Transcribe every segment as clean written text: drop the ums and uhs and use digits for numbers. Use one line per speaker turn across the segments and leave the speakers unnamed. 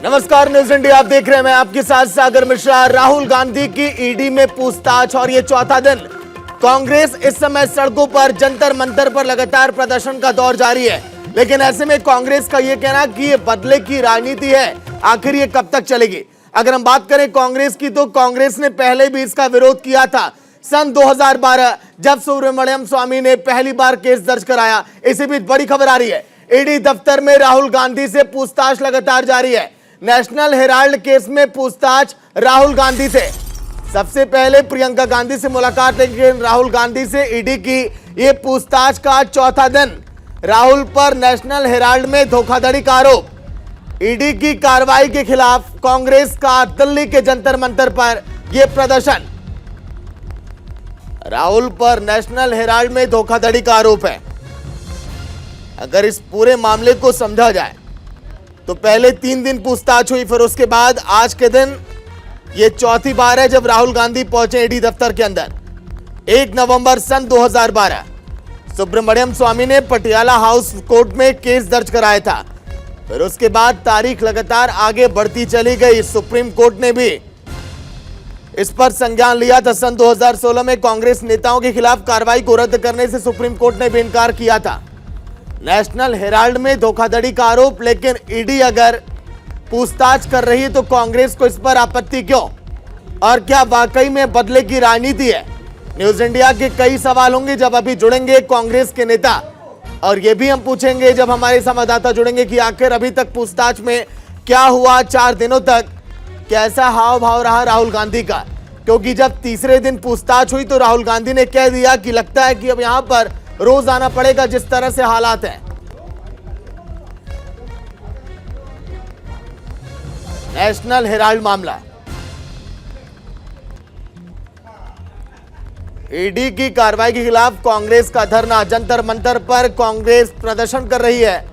नमस्कार, news India आप देख रहे हैं। मैं आपके साथ सागर मिश्रा। राहुल गांधी की ईडी में पूछताछ और ये चौथा दिन। कांग्रेस इस समय सड़कों पर जंतर मंतर पर लगातार प्रदर्शन का दौर जारी है, लेकिन ऐसे में कांग्रेस का ये कहना कि ये बदले की राजनीति है, आखिर ये कब तक चलेगी। अगर हम बात करें कांग्रेस की, तो कांग्रेस ने पहले भी इसका विरोध किया था। सन 2012 जब सुब्रमण्यम स्वामी ने पहली बार केस दर्ज कराया। इसी बीच बड़ी खबर आ रही है, ईडी दफ्तर में राहुल गांधी से पूछताछ लगातार जारी है। नेशनल हेराल्ड केस में पूछताछ राहुल गांधी से। सबसे पहले प्रियंका गांधी से मुलाकात, लेकिन राहुल गांधी से ईडी की यह पूछताछ का चौथा दिन। राहुल पर नेशनल हेराल्ड में धोखाधड़ी का आरोप। ईडी की कार्रवाई के खिलाफ कांग्रेस का दिल्ली के जंतर मंतर पर यह प्रदर्शन। राहुल पर नेशनल हेराल्ड में धोखाधड़ी का आरोप है। अगर इस पूरे मामले को समझा जाए तो पहले 3 दिन पूछताछ हुई, फिर उसके बाद आज के दिन यह चौथी बार है जब राहुल गांधी पहुंचे ईडी दफ्तर के अंदर। 1 नवंबर सन 2012 सुब्रमण्यम स्वामी ने पटियाला हाउस कोर्ट में केस दर्ज कराया था। फिर उसके बाद तारीख लगातार आगे बढ़ती चली गई। सुप्रीम कोर्ट ने भी इस पर संज्ञान लिया था। सन 2016 में कांग्रेस नेताओं के खिलाफ कार्रवाई को रद्द करने से सुप्रीम कोर्ट ने भी इनकार किया था। नेशनल हेराल्ड में धोखाधड़ी का आरोप, लेकिन ईडी अगर पूछताछ कर रही है तो कांग्रेस को इस पर आपत्ति क्यों? और क्या वाकई में बदले की राजनीति है? न्यूज इंडिया के कई सवाल होंगे जब अभी जुड़ेंगे कांग्रेस के नेता, और यह भी हम पूछेंगे जब हमारे संवाददाता जुड़ेंगे कि आखिर अभी तक पूछताछ में क्या हुआ। 4 दिनों तक कैसा हाव भाव रहा राहुल गांधी का? क्योंकि जब तीसरे दिन पूछताछ हुई तो राहुल गांधी ने कह दिया कि लगता है कि अब यहां पर रोज आना पड़ेगा, जिस तरह से हालात हैं। नेशनल हेराल्ड मामला, ईडी की कार्रवाई के खिलाफ कांग्रेस का धरना। जंतर मंतर पर कांग्रेस प्रदर्शन कर रही है।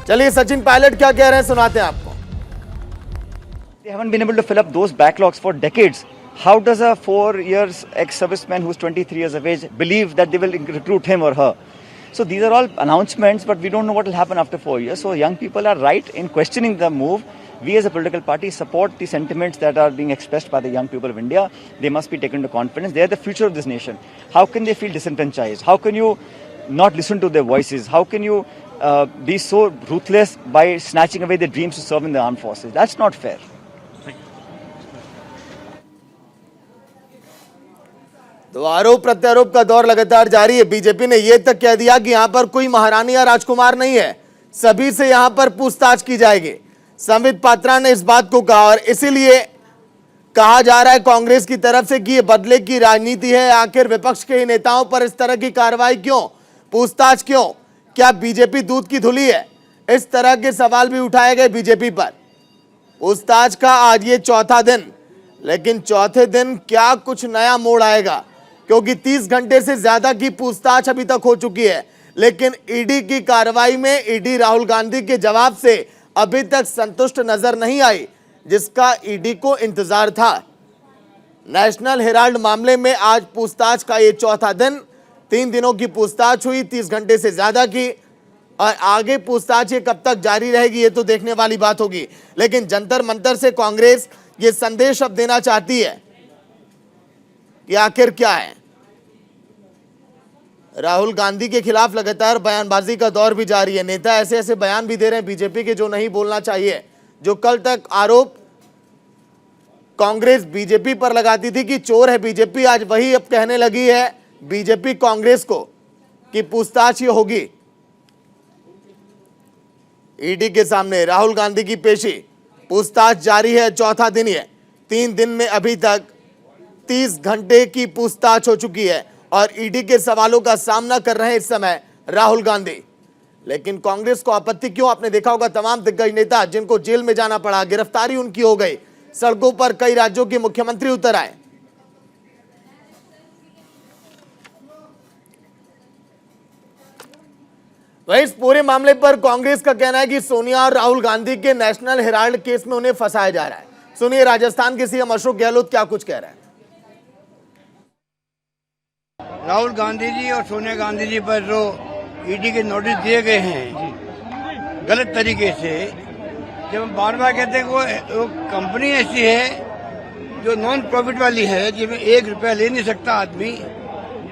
चलिए सचिन पायलट क्या कह रहे हैं सुनाते हैं आपको।
They haven't been able to fill up those backlogs for decades. How does a 4 years ex-serviceman who's 23 years of age believe that they will recruit him or her? So these are all announcements, but we don't know what will happen after 4 years. So young people are right in questioning the move. We as a political party support the sentiments that are being expressed by the young people of India. They must be taken into confidence. They are the future of this nation. How can they feel disenfranchised? How can you not listen to their voices? How can you be so ruthless by snatching away their dreams to serve in the armed forces? That's not fair.
तो आरोप प्रत्यारोप का दौर लगातार जारी है। BJP ने यह तक कह दिया कि यहां पर कोई महारानी या राजकुमार नहीं है, सभी से यहां पर पूछताछ की जाएगी। संबित पात्रा ने इस बात को कहा, और इसीलिए कहा जा रहा है कांग्रेस की तरफ से कि यह बदले की राजनीति है। आखिर विपक्ष के ही नेताओं पर इस तरह की कार्रवाई क्यों, पूछताछ क्यों? क्या बीजेपी दूध की धुली है? इस तरह के सवाल भी उठाए गए बीजेपी पर। पूछताछ का आज ये चौथा दिन, लेकिन चौथे दिन क्या कुछ नया मोड़ आएगा? क्योंकि 30 घंटे से ज्यादा की पूछताछ अभी तक हो चुकी है, लेकिन ईडी की कार्रवाई में ईडी राहुल गांधी के जवाब से अभी तक संतुष्ट नजर नहीं आई, जिसका ईडी को इंतजार था। नेशनल हेराल्ड मामले में आज पूछताछ का ये चौथा दिन। 3 दिनों की पूछताछ हुई, 30 घंटे से ज्यादा की, और आगे पूछताछ ये कब तक जारी रहेगी ये तो देखने वाली बात होगी। लेकिन जंतर मंतर से कांग्रेस ये संदेश अब देना चाहती है कि आखिर क्या है। राहुल गांधी के खिलाफ लगातार बयानबाजी का दौर भी जारी है। नेता ऐसे ऐसे बयान भी दे रहे हैं बीजेपी के जो नहीं बोलना चाहिए। जो कल तक आरोप कांग्रेस बीजेपी पर लगाती थी कि चोर है बीजेपी, आज वही अब कहने लगी है बीजेपी कांग्रेस को कि पूछताछ ही होगी। ईडी के सामने राहुल गांधी की पेशी, पूछताछ जारी है, चौथा दिन है। 3 दिन में अभी तक 30 घंटे की पूछताछ हो चुकी है, और ईडी के सवालों का सामना कर रहे हैं इस समय राहुल गांधी। लेकिन कांग्रेस को आपत्ति क्यों? आपने देखा होगा तमाम दिग्गज नेता जिनको जेल में जाना पड़ा, गिरफ्तारी उनकी हो गई, सड़कों पर कई राज्यों के मुख्यमंत्री उतर आए। वहीं इस पूरे मामले पर कांग्रेस का कहना है कि सोनिया और राहुल गांधी के नेशनल हेराल्ड केस में उन्हें फंसाया जा रहा है। सुनिए राजस्थान के सीएम अशोक गहलोत क्या कुछ कह रहे हैं।
राहुल गांधी जी और सोनिया गांधी जी पर जो ईडी के नोटिस दिए गए हैं गलत तरीके से, जब हम बार बार कहते हैं कि वो कंपनी ऐसी है जो नॉन प्रॉफिट वाली है, जिसमें 1 रुपया ले नहीं सकता आदमी,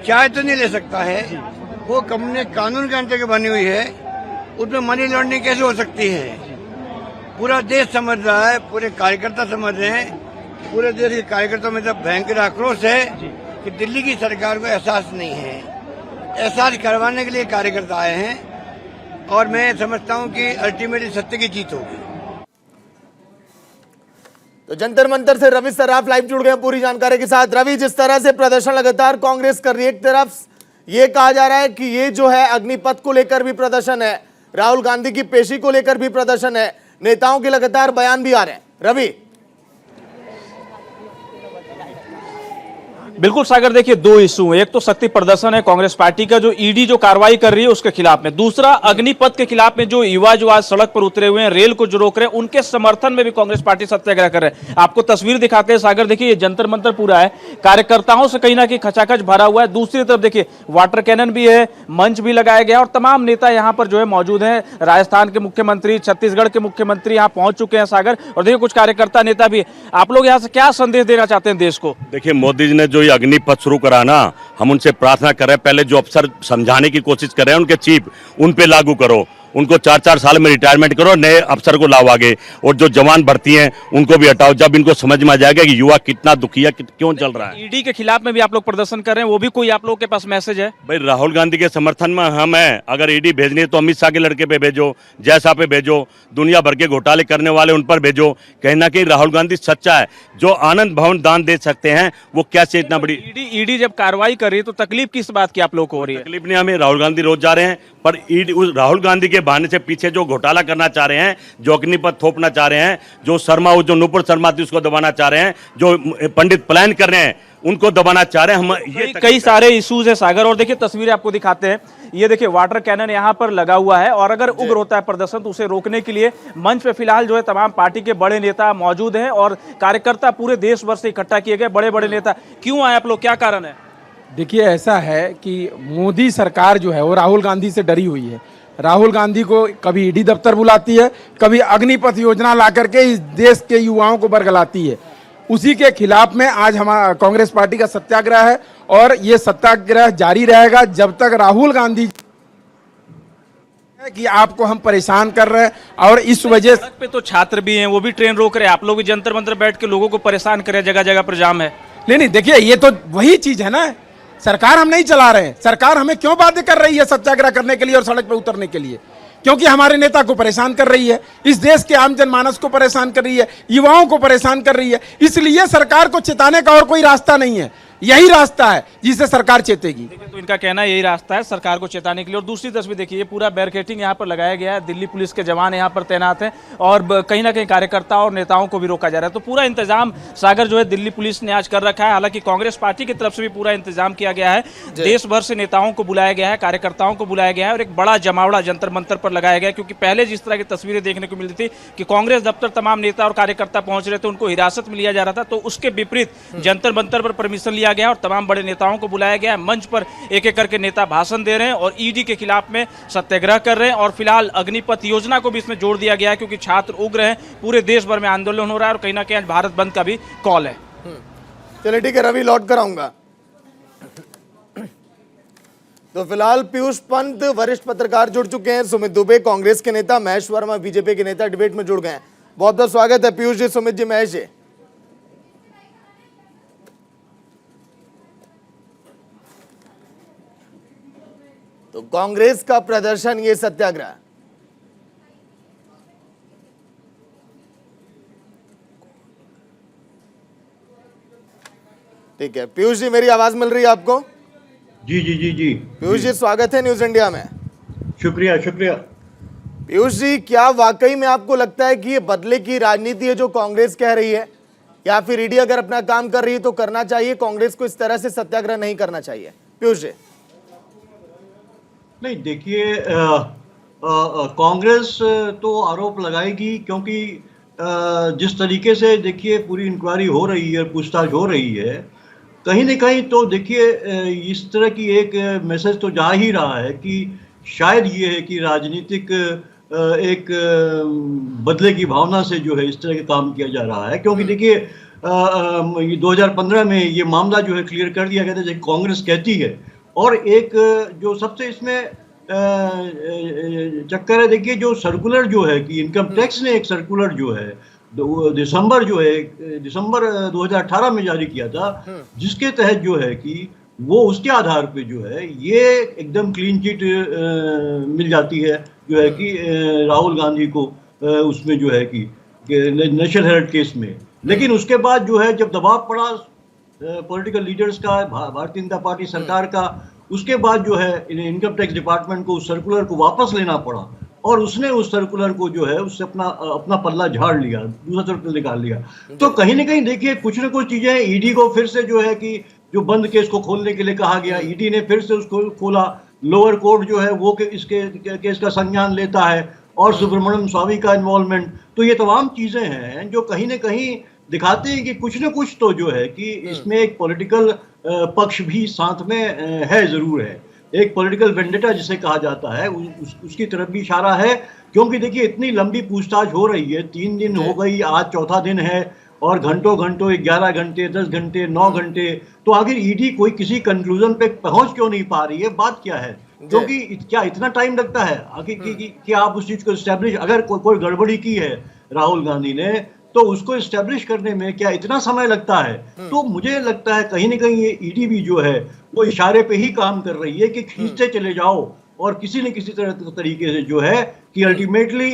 चाय तो नहीं ले सकता है, वो कंपनी कानून के अंतर्गत बनी हुई है, उसमें मनी लॉन्ड्रिंग कैसे हो सकती है? पूरा देश समझ रहा है, पूरे कार्यकर्ता समझ रहे हैं, पूरे देश के कार्यकर्ताओं में जब भयंकर आक्रोश है कि दिल्ली की सरकार को एहसास नहीं है। एहसास करवाने के लिए कार्यकर्ता आए हैं और मैं समझता हूं कि अल्टीमेटली सत्य की जीत होगी।
तो जंतर मंतर से रवि सराफ लाइव जुड़ गए हैं पूरी जानकारी के साथ। रवि, जिस तरह से प्रदर्शन लगातार कांग्रेस कर रही है, एक तरफ ये कहा जा रहा है कि ये जो है अग्निपथ को लेकर भी प्रदर्शन है, राहुल गांधी की पेशी को लेकर भी प्रदर्शन है, नेताओं के लगातार बयान भी आ रहे हैं। रवि,
बिल्कुल सागर, देखिए 2 इशू हैं। एक तो शक्ति प्रदर्शन है कांग्रेस पार्टी का, जो ईडी जो कार्रवाई कर रही है उसके खिलाफ में। दूसरा, अग्निपथ के खिलाफ में जो युवा जो आज सड़क पर उतरे हुए हैं, रेल को जो रोक रहे हैं, उनके समर्थन में भी कांग्रेस पार्टी सत्याग्रह कर रहे हैं। आपको तस्वीर दिखाते हैं सागर, देखिए ये जंतर मंतर पूरा है, कार्यकर्ताओं से कहीं ना कहीं खचाखच भरा हुआ है। दूसरी तरफ देखिए वाटर कैनन भी है, मंच भी लगाया गया और तमाम नेता यहाँ पर जो है मौजूद हैं। राजस्थान के मुख्यमंत्री, छत्तीसगढ़ के मुख्यमंत्री यहाँ पहुंच चुके हैं सागर, और देखिए कुछ कार्यकर्ता नेता भी। आप लोग यहाँ से क्या संदेश देना चाहते हैं देश को?
देखिए, मोदी जी ने जो ये अग्निपथ शुरू करा ना, हम उनसे प्रार्थना कर रहे हैं, पहले जो अफसर समझाने की कोशिश कर रहे हैं उनके चीफ, उन पे लागू करो, उनको 4-4 साल में रिटायरमेंट करो, नए अफसर को लाओ आगे, और जो जवान भर्ती हैं उनको भी हटाओ। जब इनको समझ में आ जाएगा कि युवा कितना दुखी है, क्यों चल रहा है।
ईडी के खिलाफ में भी आप लोग प्रदर्शन कर रहे हैं, वो भी कोई आप लोगों के पास मैसेज है?
भाई, राहुल गांधी के समर्थन में हम हैं। अगर ईडी भेजनी है तो अमित शाह के लड़के पे भेजो, जयशाह पे भेजो, दुनिया भर के घोटाले करने वाले उन पर भेजो। कहीं ना कहीं राहुल गांधी सच्चा है, जो आनंद भवन दान दे सकते हैं, वो कैसे इतना बड़ी
ईडी जब कार्रवाई कर रही है तो तकलीफ किस बात की आप लोगों को हो रही है?
तकलीफ नहीं हमें, राहुल गांधी रोज जा रहे हैं, पर ईडी उस राहुल गांधी के बहाने से पीछे जो घोटाला करना चाह रहे हैं, जो अग्निपथ थोपना चाह रहे हैं, जो शर्मा, जो नुपुर शर्मा थी उसको दबाना चाह रहे हैं, जो पंडित प्लान कर रहे हैं उनको दबाना चाह रहे हैं। हम ये
कई सारे इश्यूज है सागर, और देखिए तस्वीरें आपको दिखाते हैं। ये देखिए वाटर कैनन यहाँ पर लगा हुआ है, और अगर उग्र होता है प्रदर्शन तो उसे रोकने के लिए मंच पे फिलहाल जो है तमाम पार्टी के बड़े नेता मौजूद हैं, और कार्यकर्ता पूरे देश भर से इकट्ठा किए गए बड़े बड़े नेता। क्यों आए आप लोग, क्या कारण है?
देखिए, ऐसा है कि मोदी सरकार जो है वो राहुल गांधी से डरी हुई है। राहुल गांधी को कभी ईडी दफ्तर बुलाती है, कभी अग्निपथ योजना ला करके इस देश के युवाओं को बरगलाती है। उसी के खिलाफ में आज हमारा कांग्रेस पार्टी का सत्याग्रह है, और ये सत्याग्रह जारी रहेगा जब तक राहुल गांधी कि आपको हम परेशान कर रहे हैं। और इस वजह
सड़क पे तो छात्र भी हैं, वो भी ट्रेन रोक रहे हैं, आप लोग भी जंतर मंतर बैठ के लोगों को परेशान कर रहे हैं, जगह जगह पर जाम है।
नहीं, देखिए ये तो वही चीज है ना, सरकार हम नहीं चला रहे हैं। सरकार हमें क्यों बाध्य कर रही है सत्याग्रह करने के लिए और सड़क पर उतरने के लिए? क्योंकि हमारे नेता को परेशान कर रही है, इस देश के आम जनमानस को परेशान कर रही है, युवाओं को परेशान कर रही है। इसलिए सरकार को चेताने का और कोई रास्ता नहीं है, यही रास्ता है जिससे सरकार चेतेगी।
देखिए तो इनका कहना यही रास्ता है सरकार को चेताने के लिए। और दूसरी तस्वीर देखिए, ये पूरा बैरिकेडिंग यहाँ पर लगाया गया है, दिल्ली पुलिस के जवान यहाँ पर तैनात हैं, और कहीं ना कहीं कार्यकर्ता और नेताओं को भी रोका जा रहा है। तो पूरा इंतजाम सागर जो है दिल्ली पुलिस ने आज कर रखा है। हालांकि कांग्रेस पार्टी की तरफ से भी पूरा इंतजाम किया गया है, देश भर से नेताओं को बुलाया गया है, कार्यकर्ताओं को बुलाया गया है, और एक बड़ा जमावड़ा जंतर मंतर पर लगाया गया। क्योंकि पहले जिस तरह की तस्वीरें देखने को मिलती थी कि कांग्रेस दफ्तर तमाम नेता और कार्यकर्ता पहुंच रहे थे, उनको हिरासत में लिया जा रहा था, तो उसके विपरीत जंतर मंतर पर परमिशन लिया गया और तमाम बड़े नेताओं को बुलाया गया है। मंच पर एक एक करके नेता भाषण दे रहे हैं और ईडी के खिलाफ में सत्याग्रह कर रहे हैं। और फिलहाल अग्निपथ योजना को भी इसमें जोड़ दिया गया है, क्योंकि छात्र उग्र हैं, पूरे देश भर में आंदोलन हो रहा है, और कहीं ना कहीं भारत बंद का भी कॉल है।
चलिए ठीक है रवि, लौट कर आऊंगा। तो फिलहाल पीयूष पंत वरिष्ठ पत्रकार जुड़ चुके हैं, सुमित दुबे कांग्रेस के नेता, महेश वर्मा बीजेपी के नेता डिबेट में जुड़ गए हैं। बहुत बहुत स्वागत है पीयूष जी, सुमित जी, महेश जी। तो कांग्रेस का प्रदर्शन, ये सत्याग्रह, ठीक है। पीयूष जी, मेरी आवाज मिल रही है आपको?
जी जी जी जी
पीयूष जी, स्वागत है न्यूज इंडिया में।
शुक्रिया शुक्रिया।
पीयूष जी, क्या वाकई में आपको लगता है कि ये बदले की राजनीति है जो कांग्रेस कह रही है, या फिर ईडी अगर अपना काम कर रही है तो करना चाहिए, कांग्रेस को इस तरह से सत्याग्रह नहीं करना चाहिए? पीयूष जी।
नहीं, देखिए, कांग्रेस तो आरोप लगाएगी, क्योंकि जिस तरीके से देखिए पूरी इंक्वायरी हो रही है, पूछताछ हो रही है, कहीं न कहीं तो देखिए इस तरह की एक मैसेज तो जा ही रहा है कि शायद ये है कि राजनीतिक एक बदले की भावना से जो है इस तरह का काम किया जा रहा है। क्योंकि देखिए 2015 में ये मामला जो है क्लियर कर दिया गया था, जैसे कांग्रेस कहती है। और एक जो सबसे इसमें चक्कर है, देखिए जो सर्कुलर जो है कि इनकम टैक्स ने एक सर्कुलर जो है दिसंबर 2018 में जारी किया था, जिसके तहत जो है कि वो उसके आधार पे जो है ये एकदम क्लीन चिट मिल जाती है जो है कि राहुल गांधी को उसमें जो है कि नेशनल हेराल्ड केस में। लेकिन उसके बाद जो है जब दबाव पड़ा पॉलिटिकल लीडर्स का, भारतीय जनता पार्टी सरकार का, उसके बाद जो है इनकम टैक्स डिपार्टमेंट को उस सर्कुलर को वापस लेना पड़ा और उसने उस सर्कुलर को जो है उससे अपना पल्ला झाड़ लिया, दूसरा सर्कुलर निकाल लिया। तो कहीं ना कहीं देखिए कुछ ना कुछ चीजें, ईडी को फिर से जो है कि जो बंद केस को खोलने के लिए कहा गया, ईडी ने फिर से उसको खोला, लोअर कोर्ट जो है वो इसके केस का संज्ञान लेता है, और सुब्रमण्यम स्वामी का इन्वॉल्वमेंट। तो ये तमाम चीजें हैं जो कहीं ना कहीं दिखाते हैं कि कुछ ना कुछ तो जो है कि इसमें एक पॉलिटिकल पक्ष भी साथ में है, जरूर है। एक पॉलिटिकल वेंडेटा जिसे कहा जाता है उसकी तरफ भी इशारा है। क्योंकि देखिए इतनी लंबी पूछताछ हो रही है, 3 दिन हो गई, आज चौथा दिन है, और घंटों 11 घंटे, 10 घंटे, 9 घंटे, तो आखिर ईडी कोई किसी कंक्लूजन पे पहुंच क्यों नहीं पा रही है? बात क्या है? क्योंकि क्या इतना टाइम लगता है आखिर कि आप उस चीज को एस्टेब्लिश, अगर कोई गड़बड़ी की है राहुल गांधी ने, तो उसको एस्टेब्लिश करने में क्या इतना समय लगता है? तो मुझे लगता है कहीं ना कहीं ये ईडी भी जो है वो इशारे पे ही काम कर रही है कि खींचते चले जाओ, और किसी न किसी तरीके से जो है कि अल्टीमेटली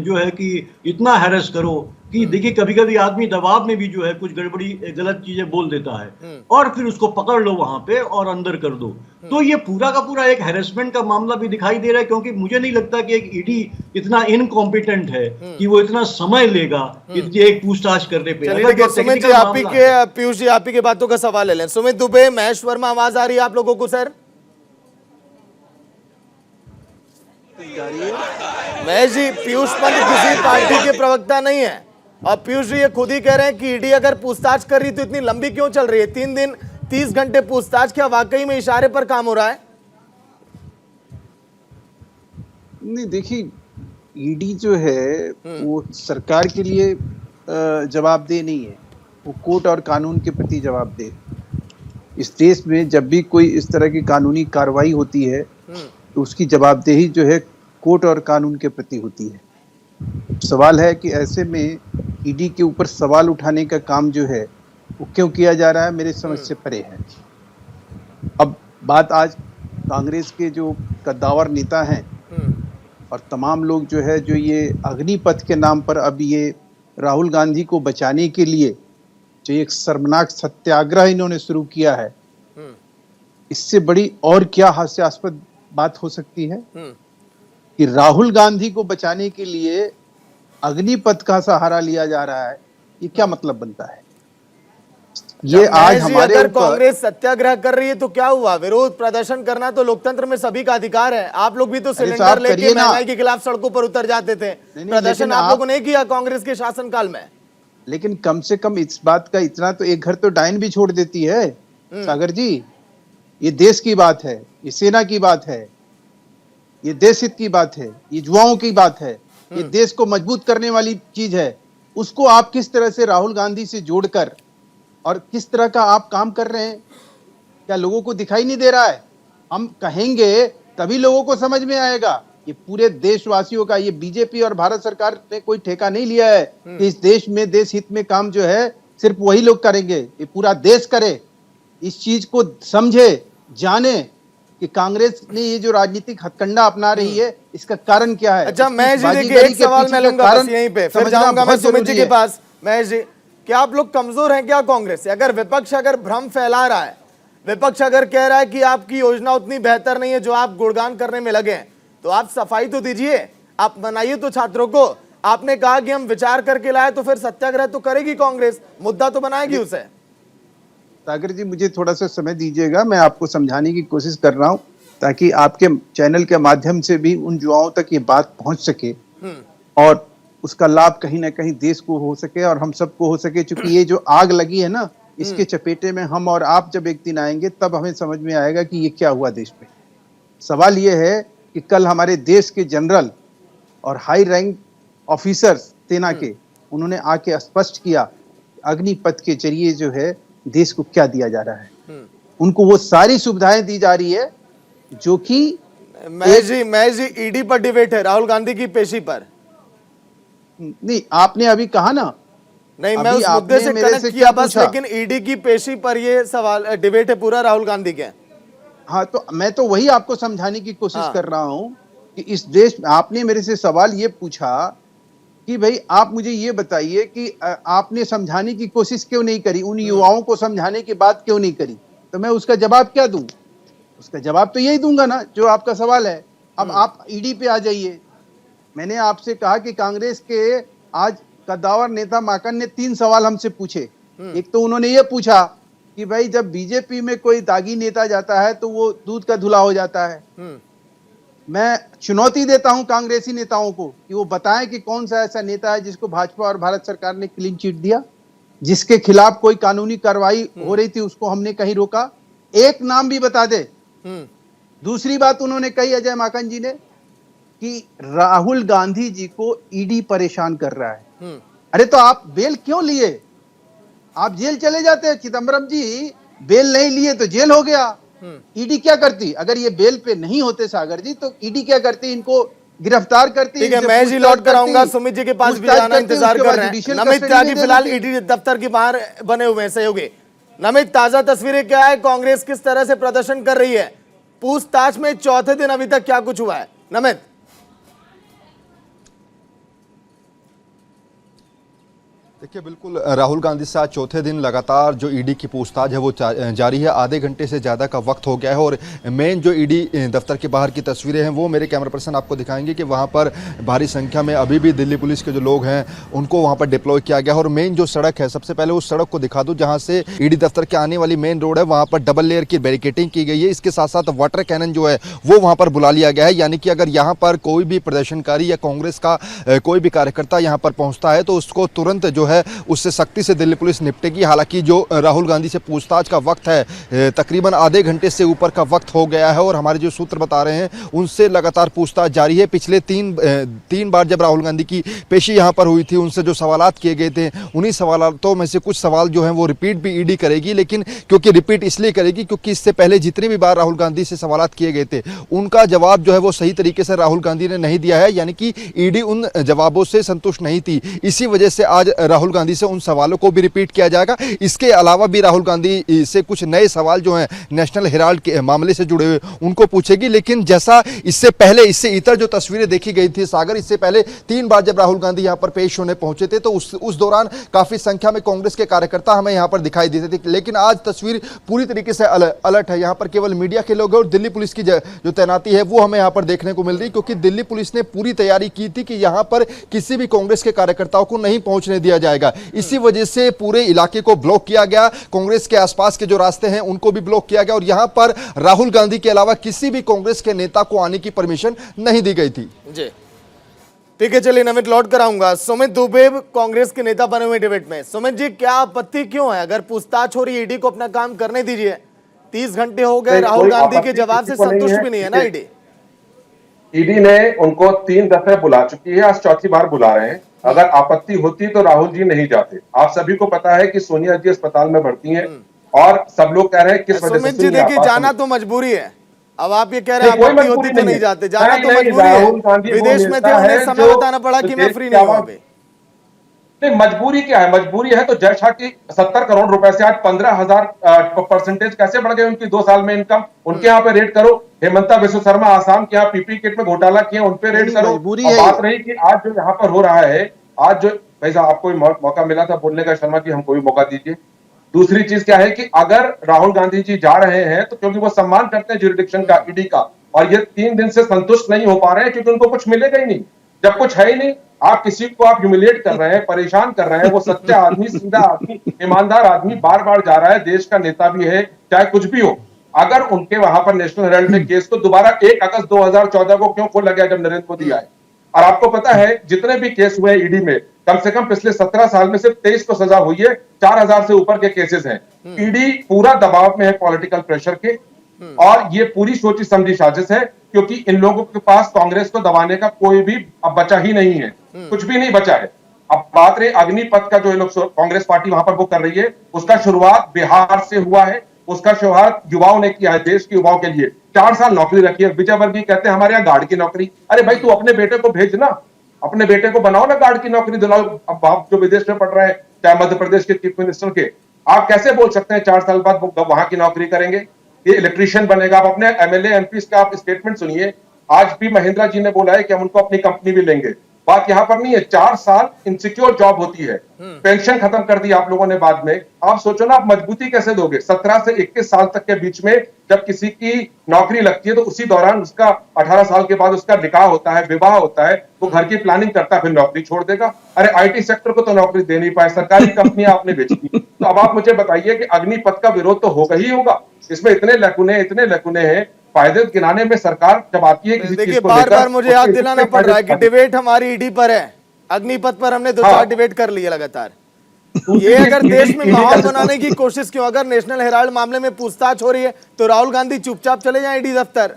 जो है कि इतना हैरेस करो कि देखिए कभी कभी आदमी दबाव में भी जो है कुछ गड़बड़ी गलत चीजें बोल देता है, और फिर उसको पकड़ लो वहां पे और अंदर कर दो। तो ये पूरा का पूरा एक हैरेसमेंट का मामला भी दिखाई दे रहा है। क्योंकि मुझे नहीं लगता कि एक ईडी इतना इनकॉम्पिटेंट है कि वो इतना समय लेगा एक पूछताछ करने पे।
सुमित जी, आप ही के, पीयूष जी आप ही के बातों का सवाल ले लें। सुमित दुबे, महेश वर्मा, आवाज आ रही है आप लोगों को? सर महेश जी, पीयूष पंत किसी पार्टी के प्रवक्ता नहीं है, और पीयूष जी ये खुद ही कह रहे हैं कि ईडी अगर पूछताछ कर रही तो इतनी लंबी क्यों चल रही है? 3 दिन 30 घंटे पूछताछ, क्या वाकई में इशारे पर काम हो रहा है?
नहीं, देखिए ईडी जो है वो सरकार के लिए जवाबदेह नहीं है, वो कोर्ट और कानून के प्रति जवाबदेह। इस देश में जब भी कोई इस तरह की कानूनी कार्रवाई होती है तो उसकी जवाबदेही जो है कोर्ट और कानून के प्रति होती है। सवाल है कि ऐसे में ईडी के ऊपर सवाल उठाने का काम जो है वो क्यों किया जा रहा है, मेरे समझ से परे है। अब बात आज कांग्रेस के जो कद्दावर नेता हैं और तमाम लोग जो है जो ये अग्निपथ के नाम पर अब ये राहुल गांधी को बचाने के लिए जो एक शर्मनाक सत्याग्रह इन्होंने शुरू किया है, इससे बड़ी और क्या हास्यास्पद बात हो सकती है कि राहुल गांधी को बचाने के लिए अग्निपथ का सहारा लिया जा रहा है। ये क्या मतलब बनता है? ये आज हमारे
अगर कांग्रेस सत्याग्रह कर रही है तो क्या हुआ? विरोध प्रदर्शन करना तो लोकतंत्र में सभी का अधिकार है। आप लोग भी तो सिलेंडर लेके महंगाई के खिलाफ सड़कों पर उतर जाते थे, प्रदर्शन आप लोगों ने किया कांग्रेस के शासनकाल में।
लेकिन कम से कम इस बात का इतना तो, एक घर तो डायन भी छोड़ देती है सागर जी। ये देश की बात है, ये सेना की बात है, ये देश हित की बात है, ये युवाओं की बात है, ये देश को मजबूत करने वाली चीज है। उसको आप किस तरह से राहुल गांधी से जोड़कर और किस तरह का आप काम कर रहे हैं, क्या लोगों को दिखाई नहीं दे रहा है? हम कहेंगे तभी लोगों को समझ में आएगा। ये पूरे देशवासियों का, ये बीजेपी और भारत सरकार ने कोई ठेका नहीं लिया है कि इस देश में देश हित में काम जो है सिर्फ वही लोग करेंगे, ये पूरा देश करे। इस चीज को समझे, जाने कि कांग्रेस ने ये जो राजनीतिक हथकंडा अपना रही है इसका कारण क्या है।
अच्छा महेश जी, देखिए एक सवाल मैं लूंगा बस यहीं पे, फिर जाऊंगा मैं सुमित जी के पास। महेश जी, क्या आप लोग कमजोर हैं क्या कांग्रेस से? अगर विपक्ष अगर भ्रम फैला रहा है, विपक्ष अगर कह रहा है कि आपकी योजना उतनी बेहतर नहीं है जो आप गुणगान करने में लगे हैं, तो आप सफाई तो दीजिए, आप मनाइए तो छात्रों को। आपने कहा कि हम विचार करके लाए, तो फिर सत्याग्रह तो करेगी कांग्रेस, मुद्दा तो बनाएगी उसे।
सागर जी, मुझे थोड़ा सा समय दीजिएगा, मैं आपको समझाने की कोशिश कर रहा हूं ताकि आपके चैनल के माध्यम से भी उन युवाओं तक ये बात पहुंच सके और उसका लाभ कहीं ना कहीं देश को हो सके और हम सबको हो सके। क्योंकि ये जो आग लगी है ना, इसके चपेटे में हम और आप जब एक दिन आएंगे तब हमें समझ में आएगा कि ये क्या हुआ देश में। सवाल ये है कि कल हमारे देश के जनरल और हाई रैंक ऑफिसर्स सेना के, उन्होंने आके स्पष्ट किया अग्निपथ के जरिए जो है देश को क्या दिया जा रहा है। उनको वो सारी सुविधाएं दी जा रही है जो कि
महेश जी ईडी पर डिबेट है राहुल गांधी की पेशी पर।
नहीं, आपने अभी कहा ना।
नहीं, मैं
अभी
उस मुद्दे से
आपने मेरे
कनेक्ट
से
किया
क्या
बस,
पूछा?
लेकिन ईडी की पेशी पर ये सवाल डिबेट है पूरा राहुल गांधी के।
हाँ, तो मैं तो वही आपको समझाने की कोशिश
हाँ।
कर रहा हूं कि इस देश में आपने मेरे से सवाल ये पूछा कि भाई आप मुझे ये बताइए कि आपने समझाने की कोशिश क्यों नहीं करी, उन युवाओं को समझाने की बात क्यों नहीं करी। तो मैं उसका जवाब क्या दूं? उसका जवाब तो यही दूंगा ना जो आपका सवाल है। अब आप ईडी पे आ जाइए। मैंने आपसे कहा कि कांग्रेस के आज कद्दावर नेता माकन ने 3 सवाल हमसे पूछे। एक तो उन्होंने ये पूछा कि भाई जब बीजेपी में कोई दागी नेता जाता है तो वो दूध का धुला हो जाता है। मैं चुनौती देता हूं कांग्रेसी नेताओं को कि वो बताएं कि कौन सा ऐसा नेता है जिसको भाजपा और भारत सरकार ने क्लीन चिट दिया, जिसके खिलाफ कोई कानूनी कार्रवाई हो रही थी उसको हमने कहीं रोका। एक नाम भी बता दे। दूसरी बात उन्होंने कही अजय माकन जी ने कि राहुल गांधी जी को ईडी परेशान कर रहा है। अरे तो आप बेल क्यों लिए? आप जेल चले जाते हैं। चिदम्बरम जी बेल नहीं लिए तो जेल हो गया। ईडी क्या करती? अगर ये बेल पे नहीं होते सागर जी तो ईडी क्या करती? इनको गिरफ्तार करती।
ठीक है, मैं जी लौट कर आऊंगा, सुमित जी के पास भी जाना इंतजार कर रहे हैं। नमित त्यागी फिलहाल ईडी दफ्तर के बाहर बने हुए हैं सहयोगी। नमित, ताजा तस्वीरें क्या है? कांग्रेस किस तरह से प्रदर्शन कर रही है? पूछताछ में चौथे दिन अभी तक क्या कुछ हुआ है? नमित।
देखिए, बिल्कुल राहुल गांधी से आज चौथे दिन लगातार जो ईडी की पूछताछ है वो जारी है। आधे घंटे से ज़्यादा का वक्त हो गया है और मेन जो ईडी दफ्तर के बाहर की तस्वीरें हैं वो मेरे कैमरा पर्सन आपको दिखाएंगे कि वहाँ पर भारी संख्या में अभी भी दिल्ली पुलिस के जो लोग हैं उनको वहाँ पर डिप्लॉय किया गया है। और मेन जो सड़क है, सबसे पहले उस सड़क को दिखा दूँ जहाँ से ईडी दफ्तर के आने वाली मेन रोड है, वहाँ पर डबल लेयर की बैरिकेडिंग की गई है। इसके साथ साथ वाटर कैनन जो है वो वहाँ पर बुला लिया गया है, यानी कि अगर यहाँ पर कोई भी प्रदर्शनकारी या कांग्रेस का कोई भी कार्यकर्ता यहाँ पर पहुँचता है तो उसको तुरंत जो है उससे सख्ती से दिल्ली पुलिस निपटेगी। हालांकि जो राहुल गांधी से पूछताछ का वक्त है तकरीबन आधे घंटे से ऊपर का वक्त हो गया है और हमारे जो सूत्र बता रहे हैं उनसे लगातार पूछताछ जारी है। पिछले तीन बार जब राहुल गांधी की पेशी यहाँ पर हुई थी, उनसे जो सवालात किए गए थे उन्हीं सवालों में से कुछ सवाल जो हैं वो रिपीट भी ईडी करेगी। लेकिन क्योंकि रिपीट इसलिए करेगी क्योंकि इससे पहले जितनी भी बार राहुल गांधी से सवालात किए गए थे उनका जवाब जो है वो सही तरीके से राहुल गांधी ने नहीं दिया है, यानी कि ईडी उन जवाबों से संतुष्ट नहीं थी। इसी वजह से आज राहुल गांधी से उन सवालों को भी रिपीट किया जाएगा। इसके अलावा भी राहुल गांधी से कुछ नए सवाल जो हैं नेशनल हेराल्ड के मामले से जुड़े हुए उनको पूछेगी। लेकिन जैसा इससे पहले इससे इतर जो तस्वीरें देखी गई थी सागर, इससे पहले 3 बार जब राहुल गांधी यहां पर पेश होने पहुंचे थे तो उस दौरान काफी संख्या में कांग्रेस के कार्यकर्ता हमें यहां पर दिखाई देते थे। लेकिन आज तस्वीर पूरी तरीके से अलर्ट है। यहां पर केवल मीडिया के लोग और दिल्ली पुलिस की जो तैनाती है वो हमें यहां पर देखने को मिल रही, क्योंकि दिल्ली पुलिस ने पूरी तैयारी की थी कि यहां पर किसी भी कांग्रेस के कार्यकर्ताओं को नहीं पहुंचने दिया जाएगा। इसी वजह से पूरे इलाके को ब्लॉक किया गया। कांग्रेस के आसपास के जो रास्ते हैं उनको भी ब्लॉक किया गया और यहां पर राहुल गांधी के अलावा किसी भी कांग्रेस के नेता को आने की परमिशन नहीं दी गई थी।
जी ठीक है, चलिए नमित लौट कर आऊंगा। सुमित दुबे कांग्रेस के नेता बने हुए डिबेट में। सुमित जी, क्या आपत्ति क्यों है? अगर पूछताछ हो रही है ईडी को अपना काम करने दीजिए। 30 घंटे हो गए, राहुल गांधी के जवाब से संतुष्ट भी नहीं है ना ईडी।
ईडी ने उनको 3 दफे बुला चुकी है, आज चौथी बार बुला रहे हैं। अगर आपत्ति होती तो राहुल जी नहीं जाते। आप सभी को पता है कि सोनिया जी अस्पताल में भर्ती हैं और सब लोग कह रहे हैं किस वजह से।
सुमित जी देखिए, जाना तो मजबूरी है। अब आप ये कह रहे हैं आपत्ति होती तो नहीं जाते, जाना तो मजबूरी है। विदेश में थे, उन्हें समय बताना पड़ा कि मैं फ्री नहीं हूं अभी।
नहीं, मजबूरी क्या है? मजबूरी है तो जय शाह की 70 करोड़ रुपए से आज 15,000% कैसे बढ़ गए उनकी 2 साल में इनकम। उनके यहाँ पे रेड करो। हेमंता विश्व शर्मा आसाम के यहाँ पीपी किट में घोटाला किए, उन पे रेड करो। बात रही कि आज जो यहाँ पर हो रहा है, आज जो भाई आपको मौका मिला था बोलने का, शर्मा जी हमको भी मौका दीजिए। दूसरी चीज क्या है कि अगर राहुल गांधी जी जा रहे हैं तो क्योंकि वो सम्मान करते हैं ज्यूरिडिक्शन का, ईडी का, और ये 3 दिन से संतुष्ट नहीं हो पा रहे हैं क्योंकि उनको कुछ मिलेगा ही नहीं। जब कुछ है ही नहीं, आप किसी को आप ह्यूमिलिएट कर रहे हैं, परेशान कर रहे हैं। वो सच्चा आदमी, सीधा आदमी, ईमानदार आदमी बार बार जा रहा है, देश का नेता भी है, चाहे कुछ भी हो। अगर उनके वहां पर नेशनल हेराल्ड में केस को दोबारा 1 अगस्त 2014 को क्यों खोला गया जब नरेंद्र मोदी आए? और आपको पता है जितने भी केस हुए ईडी में, कम से कम पिछले 17 साल में सिर्फ 23 को सजा हुई है। 4000 से ऊपर के केसेस हैं। ईडी पूरा दबाव में है पॉलिटिकल प्रेशर के। और ये पूरी सोची समझी साजिश है, क्योंकि इन लोगों के पास कांग्रेस को दबाने का कोई भी अब बचा ही नहीं है, कुछ भी नहीं बचा है। अब बात रही अग्निपथ का, जो ये लोग कांग्रेस पार्टी वहां पर वो कर रही है, उसका शुरुआत बिहार से हुआ है, उसका शुरुआत युवाओं ने किया है, देश के युवाओं के लिए 4 साल नौकरी रखी है। विजय वर्गीय कहते हैं हमारे यहाँ गार्ड की नौकरी। अरे भाई, तू अपने बेटे को भेज ना, अपने बेटे को बनाओ ना गार्ड की नौकरी दिलाओ। अब आप जो विदेश में पढ़ रहे हैं, चाहे मध्य प्रदेश के चीफ मिनिस्टर के, आप कैसे बोल सकते हैं 4 साल बाद वो वहां की नौकरी करेंगे? ये इलेक्ट्रीशियन बनेगा। आप अपने एमएलए एमपी का आप स्टेटमेंट सुनिए। आज भी महिंद्रा जी ने बोला है कि हम उनको अपनी कंपनी भी लेंगे। बात यहां पर नहीं है, 4 साल इनसिक्योर जॉब होती है, पेंशन खत्म कर दी आप लोगों ने बाद में। आप सोचो ना, आप मजबूती कैसे दोगे? 17 से 21 साल तक के बीच में जब किसी की नौकरी लगती है, तो उसी दौरान उसका 18 साल के बाद उसका निकाह होता है, विवाह होता है, वो घर की प्लानिंग करता है, फिर नौकरी छोड़ देगा। अरे आईटी सेक्टर को तो नौकरी दे नहीं पाए, सरकारी कंपनियां आपने बेची। तो अब आप मुझे बताइए कि अग्निपथ का विरोध तो होगा ही होगा। इसमें इतने लकुने हैं, फायदे गिनाने में सरकार जब आती है किसी चीज को
बार
लेकर,
बार मुझे याद दिलाना पड़ रहा है कि डिबेट हमारी ईडी पर है। अग्निपथ पर हमने 2-4 डिबेट कर ली है लगातार। ये अगर देश में माहौल बनाने की कोशिश क्यों? अगर नेशनल हेराल्ड मामले में पूछताछ हो रही है तो राहुल गांधी चुपचाप चले जाएं ईडी दफ्तर।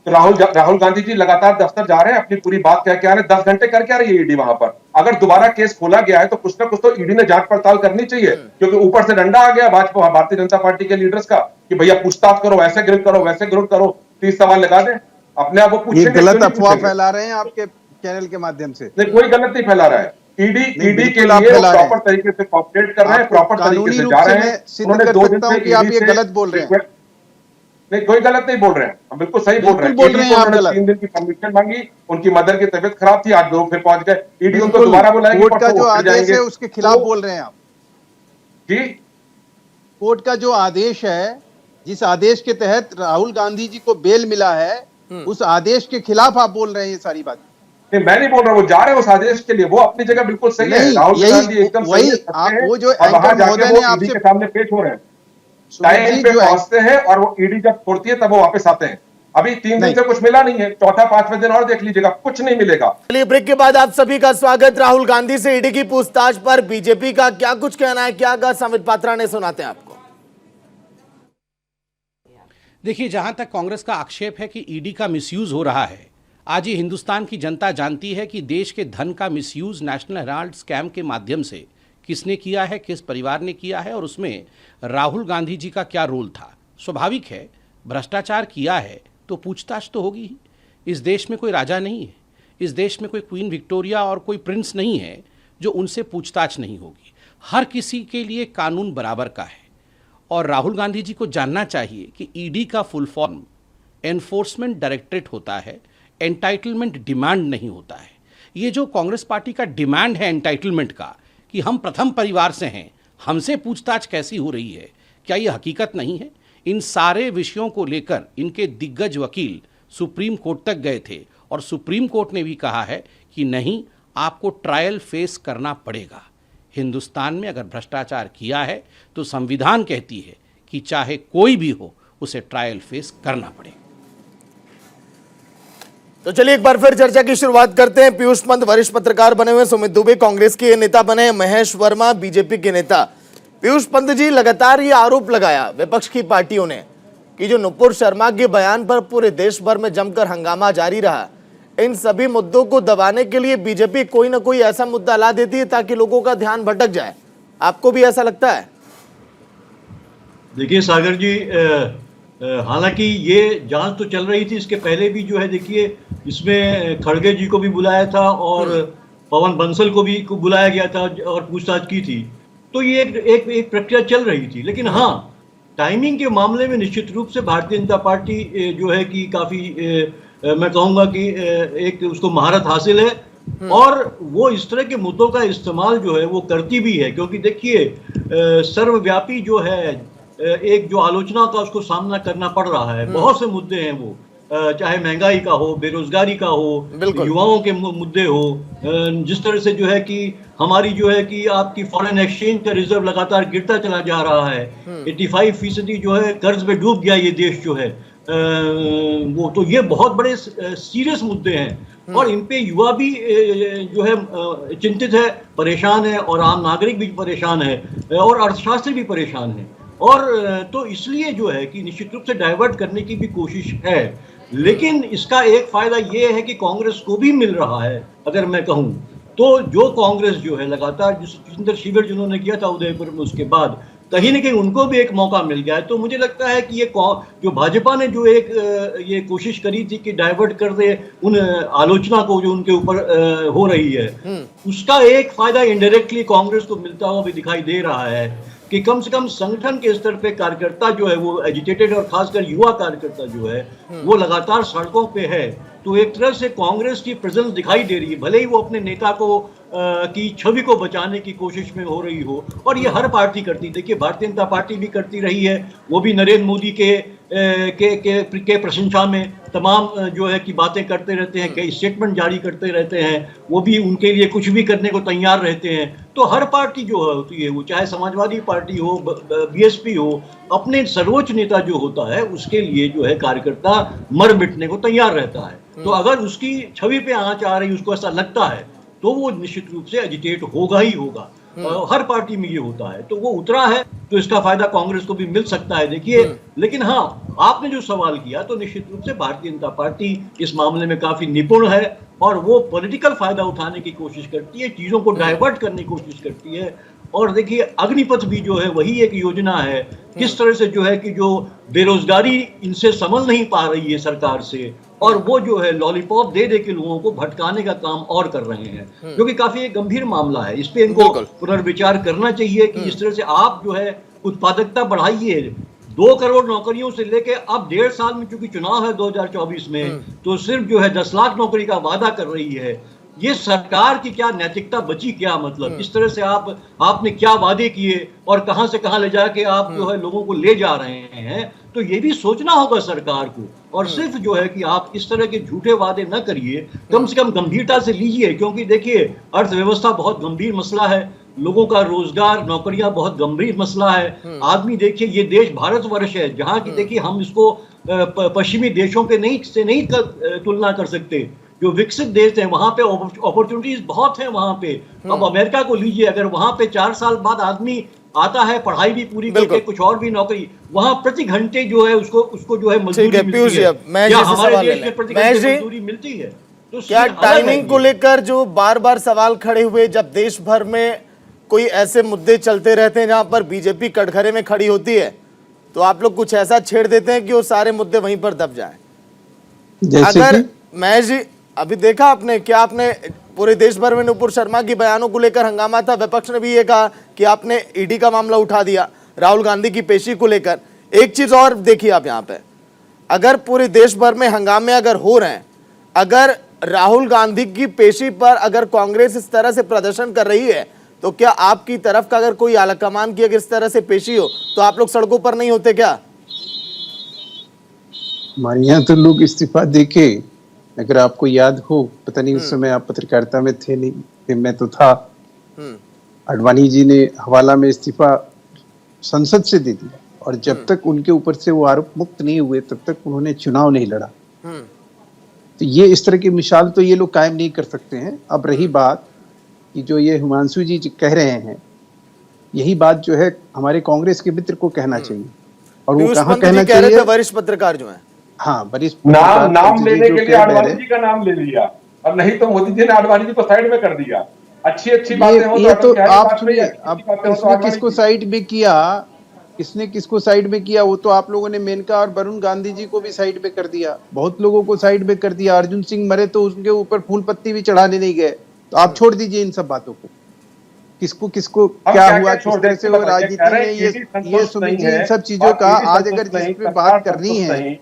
राहुल गांधी जी लगातार दफ्तर जा रहे हैं, अपनी पूरी बात कह के आ रहे हैं। 10 घंटे करके आ रही है ईडी वहां पर। अगर दोबारा केस खोला गया है तो कुछ ना कुछ तो ईडी ने जांच पड़ताल करनी चाहिए, क्योंकि ऊपर से डंडा आ गया भाजपा भारतीय जनता पार्टी के लीडर्स का कि भैया पूछताछ करो, ऐसे गिरफ्त करो, वैसे गिरफ्त करो, 30 सवाल लगा दें अपने आप। वो पूछेंगे,
गलत अफवाह फैला रहे हैं आपके चैनल के माध्यम से।
नहीं, कोई गलत नहीं फैला रहा है। ईडी के लिए प्रॉपर तरीके से कॉपरेट कर रहे हैं, प्रॉपर तरीके से जा रहे हैं। उन्होंने 2 दिन से
आप ये गलत बोल रहे हैं।
नहीं, कोई गलत नहीं बोल रहे हैं, हम बिल्कुल सही बोल रहे हैं। 3 दिन की परमिशन मांगी, उनकी मदर की तबीयत खराब थी, आज लोग फिर पहुंच गए। ईडी उनको दोबारा बुलाएगी।
कोर्ट का जो आदेश है उसके खिलाफ बोल रहे हैं आप
जी?
कोर्ट का जो आदेश है, जिस आदेश के तहत राहुल गांधी जी को बेल मिला है, उस आदेश के खिलाफ आप बोल रहे हैं ये सारी बात।
नहीं, मैं नहीं बोल रहा, वो जा रहे हैं उस आदेश के लिए, वो अपनी जगह बिल्कुल सही है। राहुल गांधी एकदम सही है,
आप वो जो
वहां जाके वो ईडी के सामने पेश हो रहे हैं, टाइम पे पहुंचते हैं, और वो ईडी जब छोड़ती है तब वो वापस आते हैं। अभी 3 दिन से कुछ मिला नहीं है, चौथा 5वें दिन और देख लीजिएगा, कुछ नहीं मिलेगा।
चलिए, ब्रेक के बाद आप सभी का स्वागत। राहुल गांधी से ईडी की पूछताछ पर बीजेपी का क्या कुछ कहना है, क्या कहा संबित पात्रा ने, सुनाते हैं आपको।
देखिए, जहां तक कांग्रेस का आक्षेप है कि ईडी का मिसयूज हो रहा है, आज ये हिंदुस्तान की जनता जानती है कि देश के धन का मिसयूज नेशनल हेराल्ड स्कैम के माध्यम से किसने किया है, किस परिवार ने किया है, और उसमें राहुल गांधी जी का क्या रोल था। स्वाभाविक है, भ्रष्टाचार किया है तो पूछताछ तो होगी ही। इस देश में कोई राजा नहीं है, इस देश में कोई क्वीन विक्टोरिया और कोई प्रिंस नहीं है जो उनसे पूछताछ नहीं होगी। हर किसी के लिए कानून बराबर का है, और राहुल गांधी जी को जानना चाहिए कि ईडी का फुल फॉर्म एनफोर्समेंट डायरेक्टरेट होता है, एंटाइटलमेंट डिमांड नहीं होता है। ये जो कांग्रेस पार्टी का डिमांड है एंटाइटलमेंट का, कि हम प्रथम परिवार से हैं, हमसे पूछताछ कैसी हो रही है, क्या ये हकीकत नहीं है? इन सारे विषयों को लेकर इनके दिग्गज वकील सुप्रीम कोर्ट तक गए थे, और सुप्रीम कोर्ट ने भी कहा है कि नहीं, आपको ट्रायल फेस करना पड़ेगा। हिंदुस्तान में अगर भ्रष्टाचार किया है तो संविधान कहती है कि चाहे कोई भी हो, उसे ट्रायल फेस करना पड़ेगा।
तो चलिए एक बार फिर चर्चा की शुरुआत करते हैं। पीयूष पंत वरिष्ठ पत्रकार बने हुए, सुमित दुबे कांग्रेस के नेता बने, महेश वर्मा बीजेपी के नेता। पीयूष पंत जी, लगातार ये आरोप लगाया विपक्ष की पार्टियों ने कि जो नुपुर शर्मा के बयान पर पूरे देश भर में जमकर हंगामा जारी रहा, इन सभी मुद्दों को दबाने के लिए बीजेपी कोई ना कोई ऐसा मुद्दा ला देती है ताकि लोगों का ध्यान भटक जाए। आपको भी ऐसा लगता है?
देखिए सागर जी, हालांकि ये जांच तो चल रही थी, इसके पहले भी जो है देखिए इसमें खड़गे जी को भी बुलाया था और पवन बंसल को भी बुलाया गया था और पूछताछ की थी। तो ये एक प्रक्रिया चल रही थी। लेकिन हाँ, टाइमिंग के मामले में निश्चित रूप से भारतीय जनता पार्टी जो है कि काफ़ी मैं कहूँगा कि एक उसको महारत हासिल है, और वो इस तरह के मुद्दों का इस्तेमाल जो है वो करती भी है। क्योंकि देखिए सर्वव्यापी जो है एक जो आलोचना का उसको सामना करना पड़ रहा है। बहुत से मुद्दे हैं वो, चाहे महंगाई का हो, बेरोजगारी का हो, युवाओं के मुद्दे हो, जिस तरह से जो है कि हमारी जो है कि आपकी फॉरेन एक्सचेंज का रिजर्व लगातार गिरता चला जा रहा है। 85% जो है कर्ज में डूब गया ये देश जो है वो। तो ये बहुत बड़े सीरियस मुद्दे हैं और इन पे युवा भी जो है चिंतित है, परेशान है, और आम नागरिक भी परेशान है, और अर्थशास्त्री भी परेशान है। और तो इसलिए जो है कि निश्चित रूप से डाइवर्ट करने की भी कोशिश है, लेकिन इसका एक फायदा ये है कि कांग्रेस को भी मिल रहा है। अगर मैं कहूं तो जो कांग्रेस जो है लगातार जितेंद्र शिविर जिन्होंने किया था उदयपुर में, उसके बाद कहीं ना कहीं उनको भी एक मौका मिल गया है। तो मुझे लगता है कि ये जो भाजपा ने जो एक ये कोशिश करी थी कि डाइवर्ट कर दे उन आलोचना को जो उनके ऊपर हो रही है, उसका एक फायदा इनडायरेक्टली कांग्रेस को मिलता हुआ भी दिखाई दे रहा है कि कम से कम संगठन के स्तर पे कार्यकर्ता जो है वो एजिटेटेड, और खासकर युवा कार्यकर्ता जो है वो लगातार सड़कों पे है। तो एक तरह से कांग्रेस की प्रेजेंस दिखाई दे रही है, भले ही वो अपने नेता को की छवि को बचाने की कोशिश में हो रही हो, और ये हर पार्टी करती। देखिए भारतीय जनता पार्टी भी करती रही है, वो भी नरेंद्र मोदी के प्रशंसा में तमाम जो है कि बातें करते रहते हैं, कई स्टेटमेंट जारी करते रहते हैं, वो भी उनके लिए कुछ भी करने को तैयार रहते हैं। तो हर पार्टी जो होती है, वो चाहे समाजवादी पार्टी हो, बीएसपी हो, अपने सर्वोच्च नेता जो होता है उसके लिए जो है कार्यकर्ता मर मिटने को तैयार रहता है। तो अगर उसकी छवि पे आंच आ रही, उसको ऐसा लगता है, तो वो निश्चित रूप से एजिटेट होगा ही होगा। हर पार्टी में ये होता है, तो वो उतरा है, तो इसका फायदा कांग्रेस को भी मिल सकता है। देखिए, लेकिन हाँ, आपने जो सवाल किया तो निश्चित रूप से भारतीय जनता पार्टी इस मामले में काफी निपुण है, और वो पॉलिटिकल फायदा उठाने की कोशिश करती है, चीजों को डाइवर्ट करने की कोशिश करती है। और देखिए अग्निपथ भी जो है वही एक योजना है, किस तरह से जो है कि जो बेरोजगारी इनसे संभल नहीं पा रही है सरकार से, और वो जो है लॉलीपॉप दे दे के लोगों को भटकाने का काम और कर रहे हैं, जो कि काफी एक गंभीर मामला है। इस पे इनको पुनर्विचार करना चाहिए कि इस तरह से आप जो है उत्पादकता बढ़ाइए। 2 करोड़ नौकरियों से लेके अब 1.5 साल में, चूंकि चुनाव है 2024 में, तो सिर्फ जो है 10 लाख नौकरी का वादा कर रही है। ये सरकार की क्या नैतिकता बची, क्या मतलब, इस तरह से आपने क्या वादे किए और कहां से कहां ले जाके आप जो है लोगों को ले जा रहे हैं। तो ये भी सोचना होगा सरकार को, और सिर्फ जो है कि आप इस तरह के झूठे वादे न करिए, कम से कम गंभीरता से लीजिए। क्योंकि देखिए अर्थव्यवस्था बहुत गंभीर मसला है, लोगों का रोजगार, नौकरियां बहुत गंभीर मसला है। आदमी देखिए, ये देश भारतवर्ष है, जहां की देखिए हम इसको पश्चिमी देशों के नहीं तुलना कर सकते। जो विकसित देश हैं वहां पे अपॉर्चुनिटीज बहुत हैं वहां पे। अब अमेरिका को लीजिए, अगर वहां पे 4 साल बाद आदमी आता है, पढ़ाई भी पूरी करके, कुछ और भी नौकरी, वहां प्रति घंटे जो है उसको जो है मजदूरी मिलती है। क्या हमारे देश में प्रति घंटे मजदूरी मिलती है? तो
क्या टाइमिंग को लेकर जो बार बार सवाल खड़े हुए, जब देश भर में कोई ऐसे मुद्दे चलते रहते हैं जहां पर बीजेपी कटघरे में खड़ी होती है, तो आप लोग कुछ ऐसा छेड़ देते हैं कि वो सारे मुद्दे वहीं पर दब जाएं? अगर महेश जी, अभी देखा आपने, क्या आपने पूरे देश भर में नुपुर शर्मा की बयानों को लेकर हंगामा था, विपक्ष ने भी ये कहा कि आपने ईडी का मामला उठा दिया, राहुल गांधी की पेशी को लेकर। एक चीज और देखिए आप यहाँ पे, अगर पूरे देश भर में हंगामे अगर हो रहे हैं, अगर राहुल गांधी की पेशी पर अगर कांग्रेस इस तरह से प्रदर्शन कर रही है, तो क्या आपकी तरफ का अगर कोई आलाकमान की अगर इस तरह से पेशी हो, तो आप लोग सड़कों पर नहीं होते क्या?
हमारे यहाँ तो लोग इस्तीफा देके, अगर आपको याद हो, पता नहीं उस समय आप पत्रकारिता में थे नहीं, मैं तो था, आडवाणी जी ने हवाला में इस्तीफा संसद से दे दिया, और जब तक उनके ऊपर से वो आरोप मुक्त नहीं हुए तब तक उन्होंने चुनाव नहीं लड़ा। तो ये इस तरह की मिसाल तो ये लोग कायम नहीं कर सकते हैं। अब रही बात कि जो ये हिमांशु जी कह रहे हैं, यही बात जो है हमारे कांग्रेस के मित्र को कहना चाहिए। और वो कहाँ कहना चाहिए?
वरिष्ठ पत्रकार जो है,
हाँ, वरिष्ठ
नाम लेने के लिए आडवाणी जी का नाम ले लिया, और नहीं तो मोदी जी ने आडवाणी जी को साइड में कर दिया। अच्छी बातें हो
तो आप सुनिए, अब किसने किसको साइड में किया, किसने किसको साइड में किया, वो तो आप लोगों ने मेनका और वरुण गांधी जी को भी साइड में कर दिया, बहुत लोगों को साइड में कर दिया। अर्जुन सिंह मरे तो उनके ऊपर फूल पत्ती भी चढ़ाने नहीं गए। तो आप छोड़ दीजिए इन सब बातों को, किसको किसको क्या हुआ, किस तरह से वो राजनीति में ये सुनिए इन सब चीजों का। आज अगर जिस पे बात करनी है,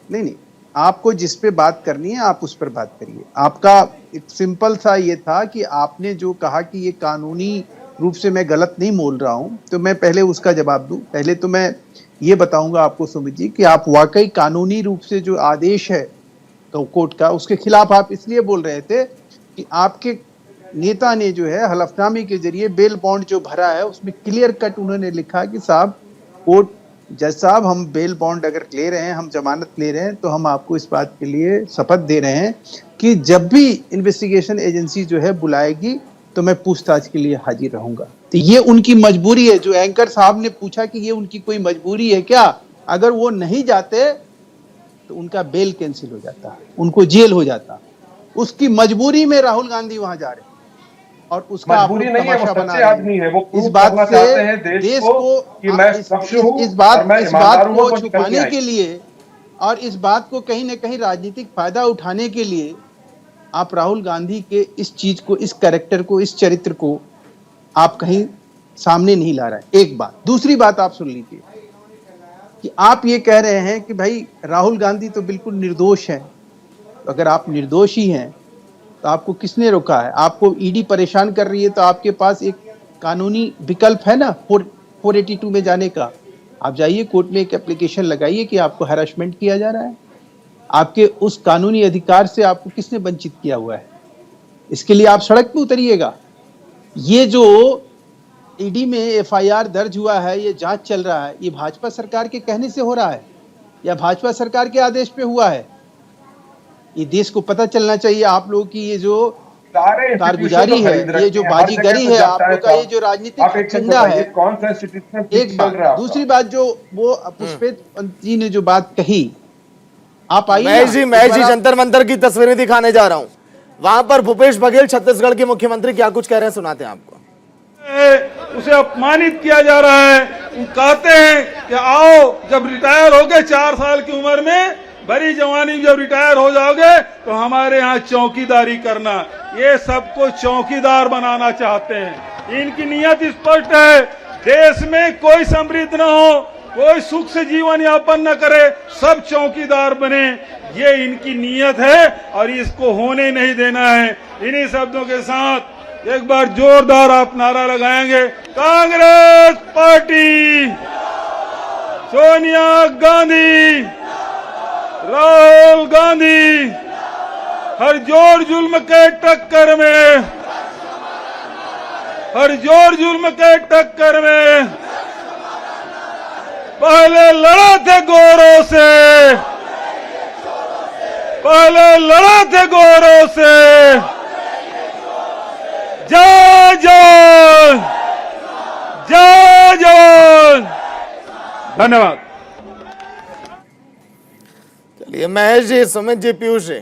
नहीं, आपको जिस पे बात करनी है आप उस पर बात करिए। आपका एक सिंपल सा ये था कि आपने जो कहा कि ये कानूनी रूप से मैं गलत नहीं बोल रहा हूं, तो मैं पहले उसका जवाब दूं। पहले तो मैं ये बताऊंगा आपको सुमित जी कि आप वाकई कानूनी रूप से जो आदेश है तो कोर्ट का, उसके खिलाफ आप इसलिए बोल रहे थे कि आपके नेता ने जो है हलफनामे के जरिए बेल बॉन्ड जो भरा है उसमें क्लियर कट उन्होंने लिखा कि साहब, कोर्ट जज साहब, हम बेल बॉन्ड अगर ले रहे हैं, हम जमानत ले रहे हैं, तो हम आपको इस बात के लिए शपथ दे रहे हैं कि जब भी इन्वेस्टिगेशन एजेंसी जो है बुलाएगी तो मैं पूछताछ के लिए हाजिर रहूंगा। तो ये उनकी मजबूरी है। जो एंकर साहब ने पूछा कि ये उनकी कोई मजबूरी है क्या, अगर वो नहीं जाते तो उनका बेल कैंसिल हो जाता, उनको जेल हो जाता। उसकी मजबूरी में राहुल गांधी वहां जा रहे हैं और उसका
मजबूरी नहीं है, वो सच्चे आदमी है, वो
इस बात से
चाहते हैं देश को कि मैं स्वच्छ हूं,
इस बात
हूं,
को छुपाने के लिए और इस बात को कहीं ना कहीं राजनीतिक फायदा उठाने के लिए आप राहुल गांधी के इस चीज को, इस कैरेक्टर को, इस चरित्र को आप कहीं सामने नहीं ला रहे हैं। एक बात। दूसरी बात आप सुन लीजिए कि आप ये कह रहे हैं कि भाई राहुल गांधी तो बिल्कुल निर्दोष है। तो अगर आप निर्दोष ही हैं तो आपको किसने रोका है? आपको ईडी परेशान कर रही है तो आपके पास एक कानूनी विकल्प है ना 482 में जाने का। आप जाइए कोर्ट में एक एप्लीकेशन लगाइए कि आपको हैरेसमेंट किया जा रहा है। आपके उस कानूनी अधिकार से आपको किसने वंचित किया हुआ है? इसके लिए आप सड़क पे उतरिएगा। ये जो ईडी में एफआईआर दर्ज हुआ है, ये जांच चल रहा है, ये भाजपा सरकार के कहने से हो रहा है या भाजपा सरकार के आदेश पे हुआ है? ये देश को पता चलना चाहिए। आप लोगों की ये जो कारगुजारी है, ये जो बाजीगरी है, आप लोग का ये जो राजनीतिक झंडा है,
कौन सा इंस्टीट्यूशन
एक बात। दूसरी बात जो वो पुष्पेंद्र पंत जी ने जो बात कही, आप आइए।
मैं जी जंतर मंतर की तस्वीरें दिखाने जा रहा हूं। वहां पर भूपेश बघेल छत्तीसगढ़ के मुख्यमंत्री क्या कुछ कह रहे हैं, सुनाते हैं आपको।
उसे अपमानित किया जा रहा है। वो कहते हैं कि आओ, जब रिटायर हो गए 4 साल की उम्र में, बड़ी जवानी में जब रिटायर हो जाओगे तो हमारे यहाँ चौकीदारी करना। ये सबको चौकीदार बनाना चाहते हैं। इनकी नियत स्पष्ट है, देश में कोई समृद्ध न हो, कोई सुख से जीवन यापन न करे, सब चौकीदार बने, ये इनकी नियत है और इसको होने नहीं देना है। इन्हीं शब्दों के साथ एक बार जोरदार आप नारा लगाएंगे, कांग्रेस पार्टी, सोनिया गांधी, राहुल गांधी, हर जोर जुल्म के टक्कर में, हर जोर जुल्म के टक्कर में पहले लड़ा थे गोरों से, पहले लड़ा थे गोरों से। जय जवान, जय जवान। धन्यवाद।
चलिए महेश जी, सुमित जी, पीयूष जी,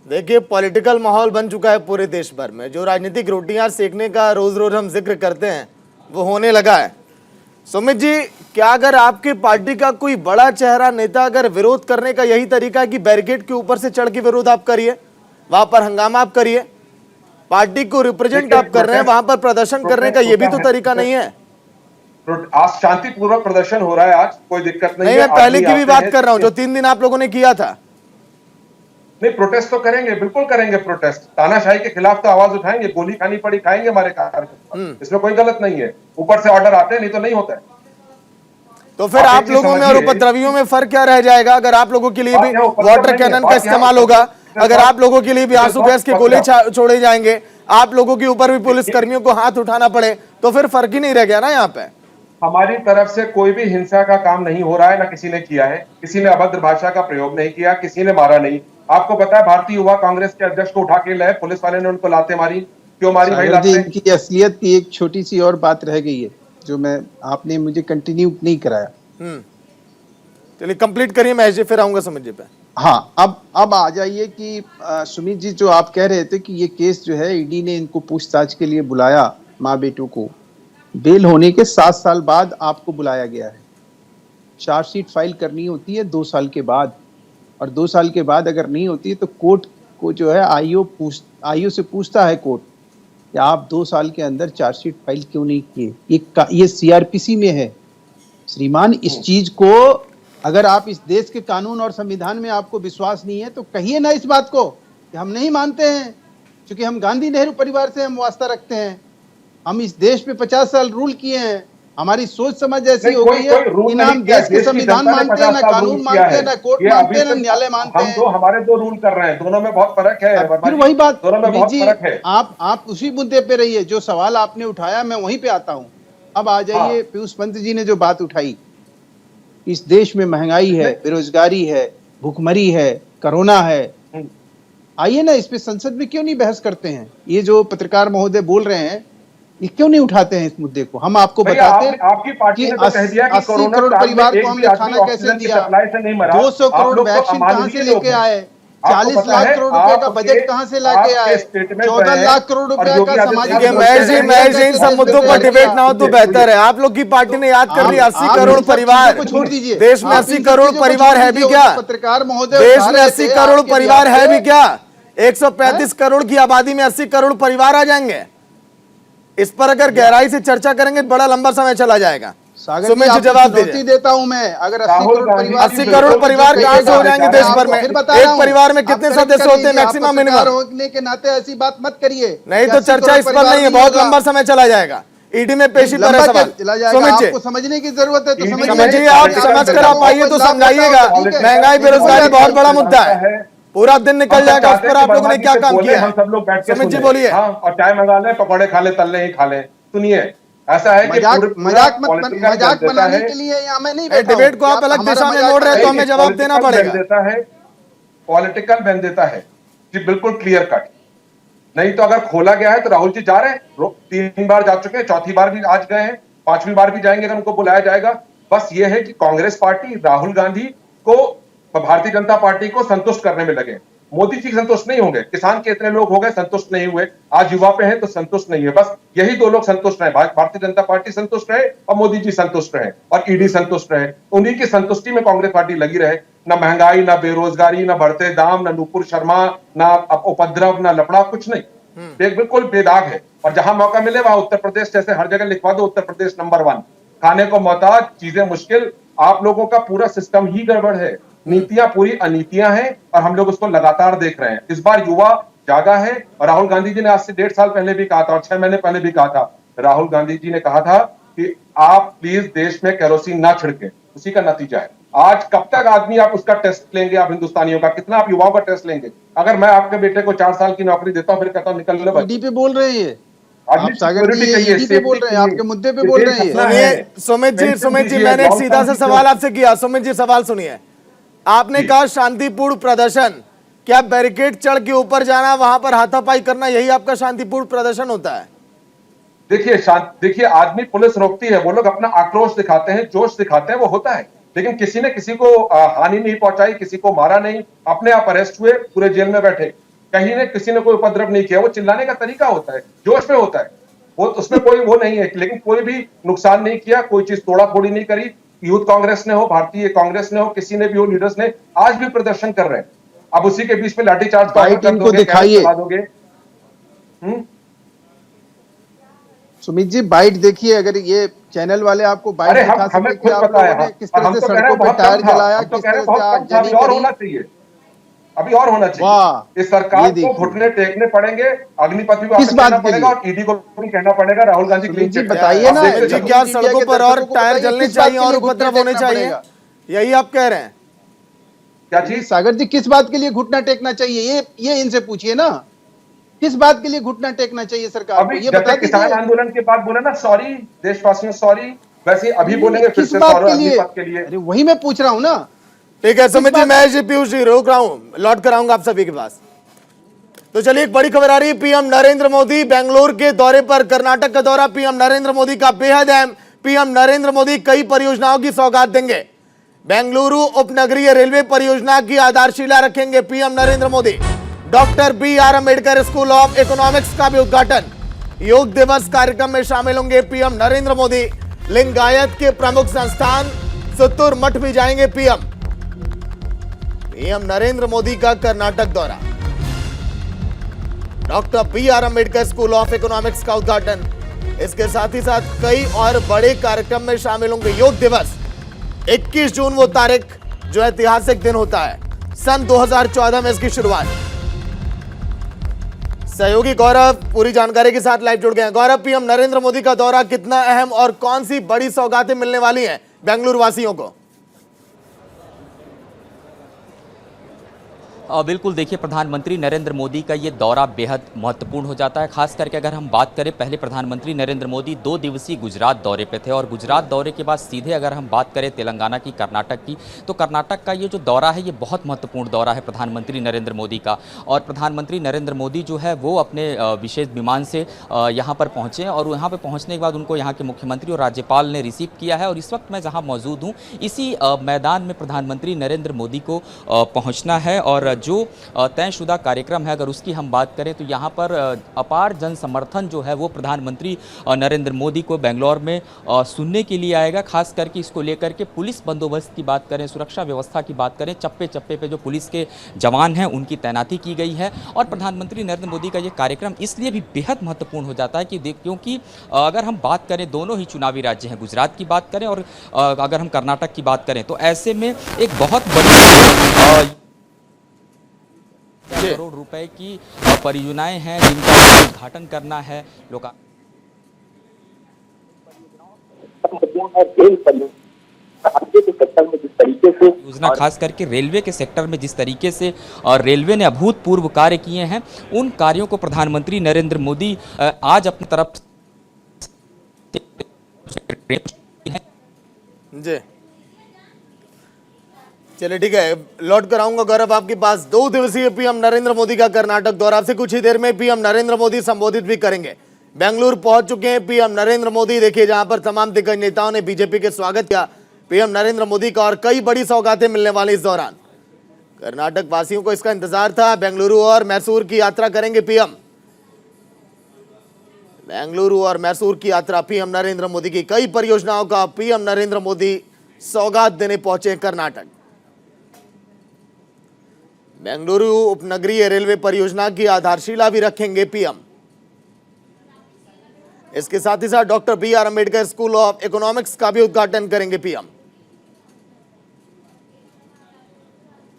देखिए पॉलिटिकल माहौल बन चुका है पूरे देश भर में। जो राजनीतिक रोटियां सेकने का रोज रोज हम जिक्र करते हैं वो होने लगा है। सुमित जी, क्या अगर आपकी पार्टी का कोई बड़ा चेहरा नेता अगर विरोध करने का यही तरीका है कि बैरिकेड के ऊपर से चढ़ के विरोध आप करिए, वहां पर हंगामा आप करिए, पार्टी को रिप्रेजेंट आप कर रहे हैं, वहां पर प्रदर्शन करने का ये भी तो तरीका नहीं है?
आज शांतिपूर्वक प्रदर्शन हो रहा है, आज कोई दिक्कत नहीं है।
मैं पहले की भी बात कर रहा हूं, जो 3 दिन आप लोगों ने किया था।
नहीं, प्रोटेस्ट तो करेंगे, बिल्कुल करेंगे प्रोटेस्ट। तानाशाही के खिलाफ तो आवाज उठाएंगे, गोली खानी पड़ी खाएंगे हमारे कार्यकर्ता, इसमें कोई गलत नहीं है। ऊपर से ऑर्डर आते हैं, नहीं तो नहीं होता है।
तो फिर आप लोगों में और उपद्रवियों में फर्क क्या रह जाएगा? अगर आप लोगों के लिए भी वाटर कैनन का इस्तेमाल होगा, अगर आप लोगों के लिए भी आंसू गैस के गोले छोड़े जाएंगे, आप लोगों के ऊपर भी पुलिस कर्मियों को हाथ उठाना पड़े, तो फिर फर्क ही नहीं रह गया ना यहाँ पे।
हमारी तरफ से कोई भी हिंसा का काम नहीं हो रहा है, ना किसी ने किया है, किसी ने अभद्र भाषा का प्रयोग नहीं किया, किसी ने मारा नहीं। आपको पता है भारतीय युवा कांग्रेस के अध्यक्ष को उठा के लाए, पुलिस वाले ने उनको लाते मारी। क्यों मारी भाई लाते?
इनकी असलियत की एक छोटी सी और बात रह गई है जो आपने मुझे कंटिन्यू नहीं कराया।
चलिए कंप्लीट करिए महेश जी, फिर आऊंगा सुमित जी पे।
हाँ, अब आ जाइए कि सुमित जी, जो आप कह रहे थे कि ये केस जो है ईडी ने इनको पूछताछ के लिए बुलाया, माँ बेटों को बेल होने के 7 साल बाद आपको बुलाया गया है। चार्जशीट फाइल करनी होती है 2 साल के बाद, और 2 साल के बाद अगर नहीं होती है तो कोर्ट को जो है आईओ से पूछता है कोर्ट कि आप 2 साल के अंदर चार्जशीट फाइल क्यों नहीं किए। ये सीआरपीसी में है श्रीमान। इस चीज को अगर आप इस देश के कानून और संविधान में आपको विश्वास नहीं है तो कहिए ना इस बात को कि हम नहीं मानते हैं, क्योंकि हम गांधी नेहरू परिवार से हम वास्ता रखते हैं। हम इस देश पे 50 साल रूल किए हैं, हमारी सोच समझ ऐसी हो गई है कि ना हम देश के संविधान मानते हैं, ना कानून मानते हैं, ना कोर्ट मानते हैं, ना न्यायालय मानते हैं।
हमारे 2 रूल कर रहे हैं, दोनों में बहुत फर्क है।
फिर वही बात
जी,
आप उसी मुद्दे पे रहिए, जो सवाल आपने उठाया मैं वहीं पे आता हूँ। अब आ जाइए पीयूष पंत जी ने जो बात उठाई, इस देश में महंगाई है, बेरोजगारी है, भूखमरी है, कोरोना है, आइए ना इस पे संसद में क्यों नहीं बहस करते हैं? ये जो पत्रकार महोदय बोल रहे हैं ये क्यों नहीं उठाते हैं इस मुद्दे को? हम आपको
भैया,
बताते हैं
आपकी पार्टी
कि
ने तो कह दिया कि
80
कोरोना
करोड़
काल में
परिवार
एक
को
भी
हमने
आदमी
खाना कैसे
ऑक्सीजन की
दिया,
सप्लाई से नहीं मरा।
200
आप
करोड़
लोग तो
वैक्सीन कहाँ
अमानवीय
से
लोग
लेके
हैं।
आए,
आपको
40
पता
लाख
है,
करोड़ रुपए का
आपके-
बजट कहाँ से लाके
आपके
आए,
स्टेटमेंट
14
रहे
लाख करोड़
और
रुपए
योगी
का
आदित्यनाथ
सामाजिक
ठीक है, महेश जी इन सब मुद्दों पर डिबेट ना हो तो बेहतर है। आप लोग की पार्टी ने याद कर लिया 80
आप
करोड़
इन सब
परिवार,
चीजों को छोड़ दीजिए।
देश में
आप
80
इन सब
करोड़
चीजों को
परिवार
छोड़
है भी
दीजिए।
क्या?
उस पत्रकार महोदय
देश
उठा
में
रहे
80
थे
करोड़
आपके
परिवार
बिहार
है
पे।
भी क्या? 135 करोड़ की आबादी में 80 करोड़ परिवार आ जाएंगे। इस पर अगर गहराई से चर्चा करेंगे बड़ा लंबा समय चला जाएगा।
सागर
सुमित जी
आपको
जवाब
चुनौती
दीजिए।
देता हूं मैं, अगर 80
राहुल
करोड़
गांधी
परिवार
80 करोड़ परिवार कहां से हो जाएंगे देश भर में?
फिर बता रहा
एक
हूं,
परिवार में
आप
कितने
करेक्ट
सदस्य
कर
होते हैं
लीजिए, आप
मैक्सिमम
पत्रकार
मिनिमम?
होने के नाते ऐसी बात मत करिए।
नहीं तो
80
चर्चा
करोड़
इस पर
परिवार
नहीं है, बहुत
होगा।
लंबा समय चला जाएगा। ईडी में पेशी पर है
लंबा
सवाल।
चला जाएगा,
सुमित जी
आपको समझने की जरूरत है तो
ईडी
समझिए, आप समझ कर आप आइए तो समझाइएगा। महंगाई बेरोजगारी बहुत बड़ा मुद्दा है, पूरा दिन निकल जाएगा उस पर। आप लोगों ने क्या काम किया
हम
है?
सब लोग बैठ के
सुमित जी
सुने।
बोलिए।
हाँ, और चाय मंगा लें, पकौड़े खा ले, तल्ले ही खा लें। सुनिए, ऐसा है कि
मजाक बनाने के लिए यहाँ मैं नहीं बैठा हूं।
डिबेट को आप अलग दिशा में मोड़ रहे हैं तो हमें जवाब देना पड़ेगा।
देता है पॉलिटिकल बैन देता है जी, बिल्कुल क्लियर कट। नहीं तो अगर खोला गया है तो राहुल जी जा रहे हैं, 3 बार जा चुके हैं, 4थी बार भी आज गए हैं, 5वीं बार भी जाएंगे अगर उनको बुलाया जाएगा। बस ये है कि कांग्रेस पार्टी राहुल गांधी को, भारतीय जनता पार्टी को संतुष्ट करने में लगे। मोदी जी संतुष्ट नहीं होंगे, किसान के इतने लोग हो गए संतुष्ट नहीं हुए, आज युवा पे हैं तो संतुष्ट नहीं है। बस यही 2 लोग संतुष्ट रहे, भारतीय जनता पार्टी संतुष्ट रहे और मोदी जी संतुष्ट रहे और ईडी संतुष्ट रहे। उन्हीं की संतुष्टि में कांग्रेस पार्टी लगी रहे। ना महंगाई, ना बेरोजगारी, ना बढ़ते दाम, ना नुपुर शर्मा, ना उपद्रव, ना लफड़ा, कुछ नहीं। बिल्कुल बेदाग है। और जहां मौका मिले वहां उत्तर प्रदेश जैसे हर जगह लिखवा दो, उत्तर प्रदेश नंबर 1। खाने को मोहताज, चीजें मुश्किल। आप लोगों का पूरा सिस्टम ही गड़बड़ है, नीतियां पूरी अनीतियां हैं और हम लोग उसको लगातार देख रहे हैं। इस बार युवा जागा है और राहुल गांधी जी ने आज से 1.5 साल पहले भी कहा था और 6 महीने पहले भी कहा था। राहुल गांधी जी ने कहा था कि आप प्लीज देश में केरोसिन ना छिड़के, उसी का नतीजा है। आज कब तक आदमी आप उसका टेस्ट लेंगे, आप हिंदुस्तानियों का कितना आप युवाओं का टेस्ट लेंगे? अगर मैं आपके बेटे को 4 साल की नौकरी देता हूं फिर कहता हूं निकल लो,
ईडी पे बोल रहे हैं, आप
अगली
सागर जी
सिक्योरिटी चाहिए,
ईडी पे बोल रहे हैं, आपके मुद्दे पे बोल रहे हैं।
सुनिए सुमित जी मैंने एक सीधा सा सवाल आपसे किया। सुमित जी सवाल सुनिए, आपने कहा शांतिपूर्ण प्रदर्शन, क्या बैरिकेड चढ़ के ऊपर जाना, वहां पर हाथापाई करना, यही आपका शांतिपूर्ण प्रदर्शन होता है?
देखिए आदमी, पुलिस रोकती है, वो लोग अपना आक्रोश दिखाते हैं, जोश दिखाते हैं, वो होता है। लेकिन किसी ने किसी को हानि नहीं पहुंचाई, किसी को मारा नहीं, अपने आप अरेस्ट हुए, पूरे जेल में बैठे, कहीं ने किसी ने कोई उपद्रव नहीं किया। वो चिल्लाने का तरीका होता है, जोश में होता है, वो उसमें कोई वो नहीं है। लेकिन कोई भी नुकसान नहीं किया, कोई चीज तोड़ा फोड़ी नहीं करी। यूथ कांग्रेस ने हो, भारतीय कांग्रेस ने हो, किसी ने भी हो, लीडर्स ने आज भी प्रदर्शन कर रहे हैं। अब उसी के बीच में लाठीचार्ज
इनको दिखाइए।
दोगे।
सुमित जी बाइट देखिए, अगर ये चैनल वाले आपको बाइट दिखा सके कि आप लोगों ने किस तरह से सड़कों पर टायर जलाया, किस तरह से आगजनी करी।
होना चाहिए, अभी और होना चाहिए। इस सरकार को घुटने टेकने पड़ेंगे, अग्निपथ भी वापस करना पड़ेगा और ईडी को भी कहना पड़ेगा राहुल गांधी क्लीन चिट
बताइए ना
जी, क्या सड़कों पर और टायर जलने चाहिए और उपद्रव होने चाहिए, यही आप कह रहे हैं?
क्या चीज?
सागर जी किस बात के लिए घुटना टेकना चाहिए, ये इनसे पूछिए ना, किस बात के लिए घुटना टेकना चाहिए सरकार को, ये बता दीजिए।
किसान आंदोलन के बाद बोला ना सॉरी देशवासियों, सॉरी, वैसे अभी बोलेंगे फिर से सॉरी अग्निपथ के लिए।
अरे वही मैं पूछ रहा हूं ना।
ठीक है सुमित जी, मैं पीयूष जी रोक रहा हूं, लौट कर आऊंगा आप सभी के पास। तो चलिए एक बड़ी खबर आ रही है, पीएम नरेंद्र मोदी बेंगलुरु के दौरे पर, कर्नाटक का दौरा पीएम नरेंद्र मोदी का बेहद अहम। पीएम नरेंद्र मोदी कई परियोजनाओं की सौगात देंगे। बेंगलुरु उपनगरीय रेलवे परियोजना की आधारशिला रखेंगे PM Narendra Modi. Doctor BR Ambedkar school of economics का भी उद्घाटन। योग दिवस कार्यक्रम में शामिल होंगे पीएम नरेंद्र मोदी। लिंगायत के प्रमुख संस्थान सुत्तूर मठ भी जाएंगे पीएम। पीएम नरेंद्र मोदी का कर्नाटक दौरा, doctor BR Ambedkar school of economics का उद्घाटन, इसके साथ ही साथ कई और बड़े कार्यक्रम में शामिल होंगे। योग दिवस 21 जून वो तारीख जो ऐतिहासिक दिन होता है, सन 2014 में इसकी शुरुआत। सहयोगी गौरव पूरी जानकारी के साथ लाइव जुड़ गए हैं। गौरव, पीएम नरेंद्र मोदी का दौरा कितना अहम और कौन सी बड़ी सौगातें मिलने वाली हैं बेंगलुरु वासियों को?
बिल्कुल, देखिए प्रधानमंत्री नरेंद्र मोदी का ये दौरा बेहद महत्वपूर्ण हो जाता है। खास करके अगर हम बात करें, पहले प्रधानमंत्री नरेंद्र मोदी 2 दिवसीय गुजरात दौरे पे थे और गुजरात दौरे के बाद सीधे अगर हम बात करें तेलंगाना की, कर्नाटक की, तो कर्नाटक का ये जो दौरा है ये बहुत महत्वपूर्ण दौरा है प्रधानमंत्री नरेंद्र मोदी का। और प्रधानमंत्री नरेंद्र मोदी जो है वो अपने विशेष विमान से यहाँ पर पहुँचे और यहाँ पर पहुँचने के बाद उनको यहाँ के मुख्यमंत्री और राज्यपाल ने रिसीव किया है। और इस वक्त मैं जहाँ मौजूद हूँ इसी मैदान में प्रधानमंत्री नरेंद्र मोदी को पहुँचना है। और जो तयशुदा कार्यक्रम है अगर उसकी हम बात करें तो यहाँ पर अपार जन समर्थन जो है वो प्रधानमंत्री नरेंद्र मोदी को बेंगलोर में सुनने के लिए आएगा। खास करके इसको लेकर के पुलिस बंदोबस्त की बात करें, सुरक्षा व्यवस्था की बात करें, चप्पे चप्पे पे जो पुलिस के जवान हैं उनकी तैनाती की गई है। और प्रधानमंत्री नरेंद्र मोदी का ये कार्यक्रम इसलिए भी बेहद महत्वपूर्ण हो जाता है कि क्योंकि अगर हम बात करें, दोनों ही चुनावी राज्य हैं, गुजरात की बात करें और अगर हम कर्नाटक की बात करें, तो ऐसे में एक बहुत बड़ी करोड़ रुपए की परियोजनाएं हैं जिनका उद्घाटन करना है। योजना खास करके रेलवे के सेक्टर में जिस तरीके से रेलवे ने अभूतपूर्व कार्य किए हैं, उन कार्यों को प्रधानमंत्री नरेंद्र मोदी आज अपनी तरफ
जी। चलिए ठीक है, लौट कर आऊंगा गौरव आपके पास। 2 दिवसीय पीएम नरेंद्र मोदी का कर्नाटक दौरा, आपसे कुछ ही देर में पीएम नरेंद्र मोदी संबोधित भी करेंगे। बेंगलुरु पहुंच चुके हैं पीएम नरेंद्र मोदी। देखिए जहां पर तमाम दिग्गज नेताओं ने बीजेपी के स्वागत किया पीएम नरेंद्र मोदी का और कई बड़ी सौगातें मिलने वाली इस दौरान। कर्नाटक वासियों को इसका इंतजार था। बेंगलुरु और मैसूर की यात्रा करेंगे पीएम। बेंगलुरु और मैसूर की यात्रा पीएम नरेंद्र मोदी की। कई परियोजनाओं का पीएम नरेंद्र मोदी सौगात देने पहुंचे कर्नाटक। बेंगलुरु उपनगरीय रेलवे परियोजना की आधारशिला भी रखेंगे पीएम। इसके साथ ही साथ doctor BR Ambedkar school of economics का भी उद्घाटन करेंगे पीएम।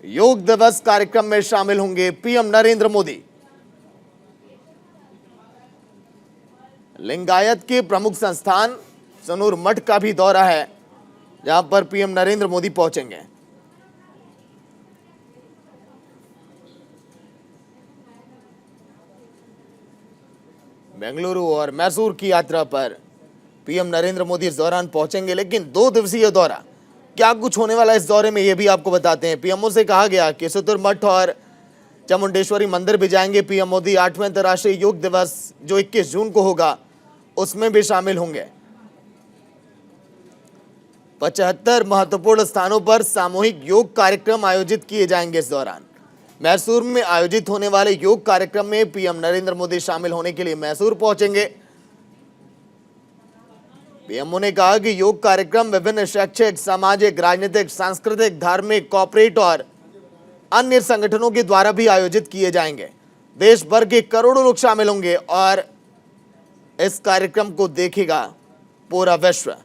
योग दिवस कार्यक्रम में शामिल होंगे पीएम नरेंद्र मोदी। लिंगायत के प्रमुख संस्थान सनूर मठ का भी दौरा है जहां पर पीएम नरेंद्र मोदी पहुंचेंगे। बेंगलुरु और मैसूर की यात्रा पर पीएम नरेंद्र मोदी इस दौरान पहुंचेंगे। लेकिन 2 दिवसीय दौरा, क्या कुछ होने वाला इस दौरे में ये भी आपको बताते हैं। पीएमओ से कहा गया कि सतुर मठ और चामुंडेश्वरी मंदिर भी जाएंगे पीएम मोदी। 8वें अंतर्राष्ट्रीय योग दिवस जो 21 जून को होगा उसमें भी शामिल होंगे। 75 महत्वपूर्ण स्थानों पर सामूहिक योग कार्यक्रम आयोजित किए जाएंगे इस दौरान। मैसूर में आयोजित होने वाले योग कार्यक्रम में पीएम नरेंद्र मोदी शामिल होने के लिए मैसूर पहुंचेंगे। पीएमओ ने कहा कि योग कार्यक्रम विभिन्न शैक्षिक, सामाजिक, राजनीतिक, सांस्कृतिक, धार्मिक, कॉर्पोरेट और अन्य संगठनों के द्वारा भी आयोजित किए जाएंगे। देश भर के करोड़ों लोग शामिल होंगे और इस कार्यक्रम को देखेगा पूरा विश्व।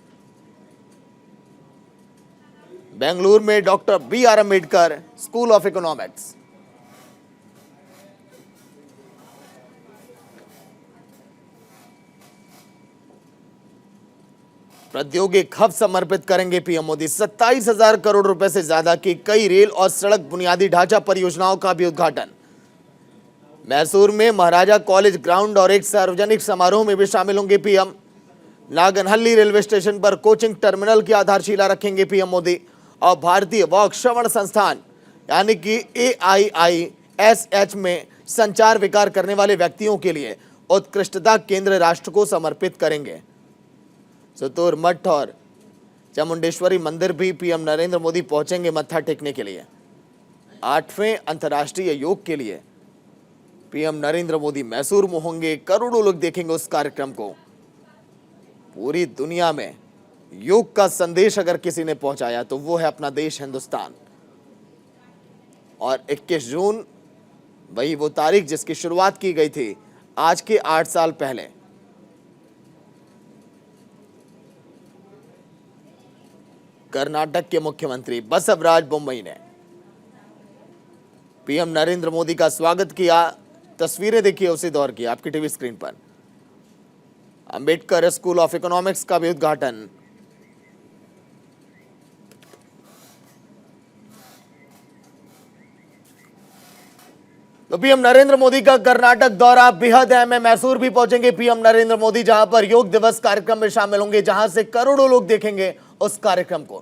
बेंगलुरु में doctor BR Ambedkar school of economics. प्रौद्योगिक हब समर्पित करेंगे पीएम मोदी। 27,000 करोड़ रुपए से ज्यादा की कई रेल और सड़क बुनियादी ढांचा परियोजनाओं का भी उद्घाटन। मैसूर में महाराजा कॉलेज ग्राउंड और एक सार्वजनिक समारोह में भी शामिल होंगे पीएम। नागनहल्ली रेलवे स्टेशन पर कोचिंग टर्मिनल की आधारशिला रखेंगे पीएम मोदी। और भारतीय वाक श्रवण संस्थान यानी कि AIISH में संचार विकार करने वाले व्यक्तियों के लिए उत्कृष्टता केंद्र राष्ट्र को समर्पित करेंगे। सतूर मठ और चामुंडेश्वरी मंदिर भी पीएम नरेंद्र मोदी पहुंचेंगे मत्था टेकने के लिए। 8वें अंतर्राष्ट्रीय योग के लिए पीएम नरेंद्र मोदी मैसूर में होंगे। करोड़ों लोग देखेंगे उस कार्यक्रम को। पूरी दुनिया में योग का संदेश अगर किसी ने पहुंचाया तो वो है अपना देश हिंदुस्तान। और 21 जून वही वो तारीख जिसकी शुरुआत की गई थी आज के 8 साल पहले। कर्नाटक के मुख्यमंत्री बसवराज बोम्मई ने पीएम नरेंद्र मोदी का स्वागत किया। तस्वीरें देखिए उसी दौर की आपकी टीवी स्क्रीन पर। अंबेडकर स्कूल ऑफ इकोनॉमिक्स का भी उद्घाटन। तो पीएम नरेंद्र मोदी का कर्नाटक दौरा बेहद अहम है। मैसूर भी पहुंचेंगे पीएम नरेंद्र मोदी, जहां पर योग दिवस कार्यक्रम में शामिल होंगे, जहां से करोड़ों लोग देखेंगे उस कार्यक्रम को।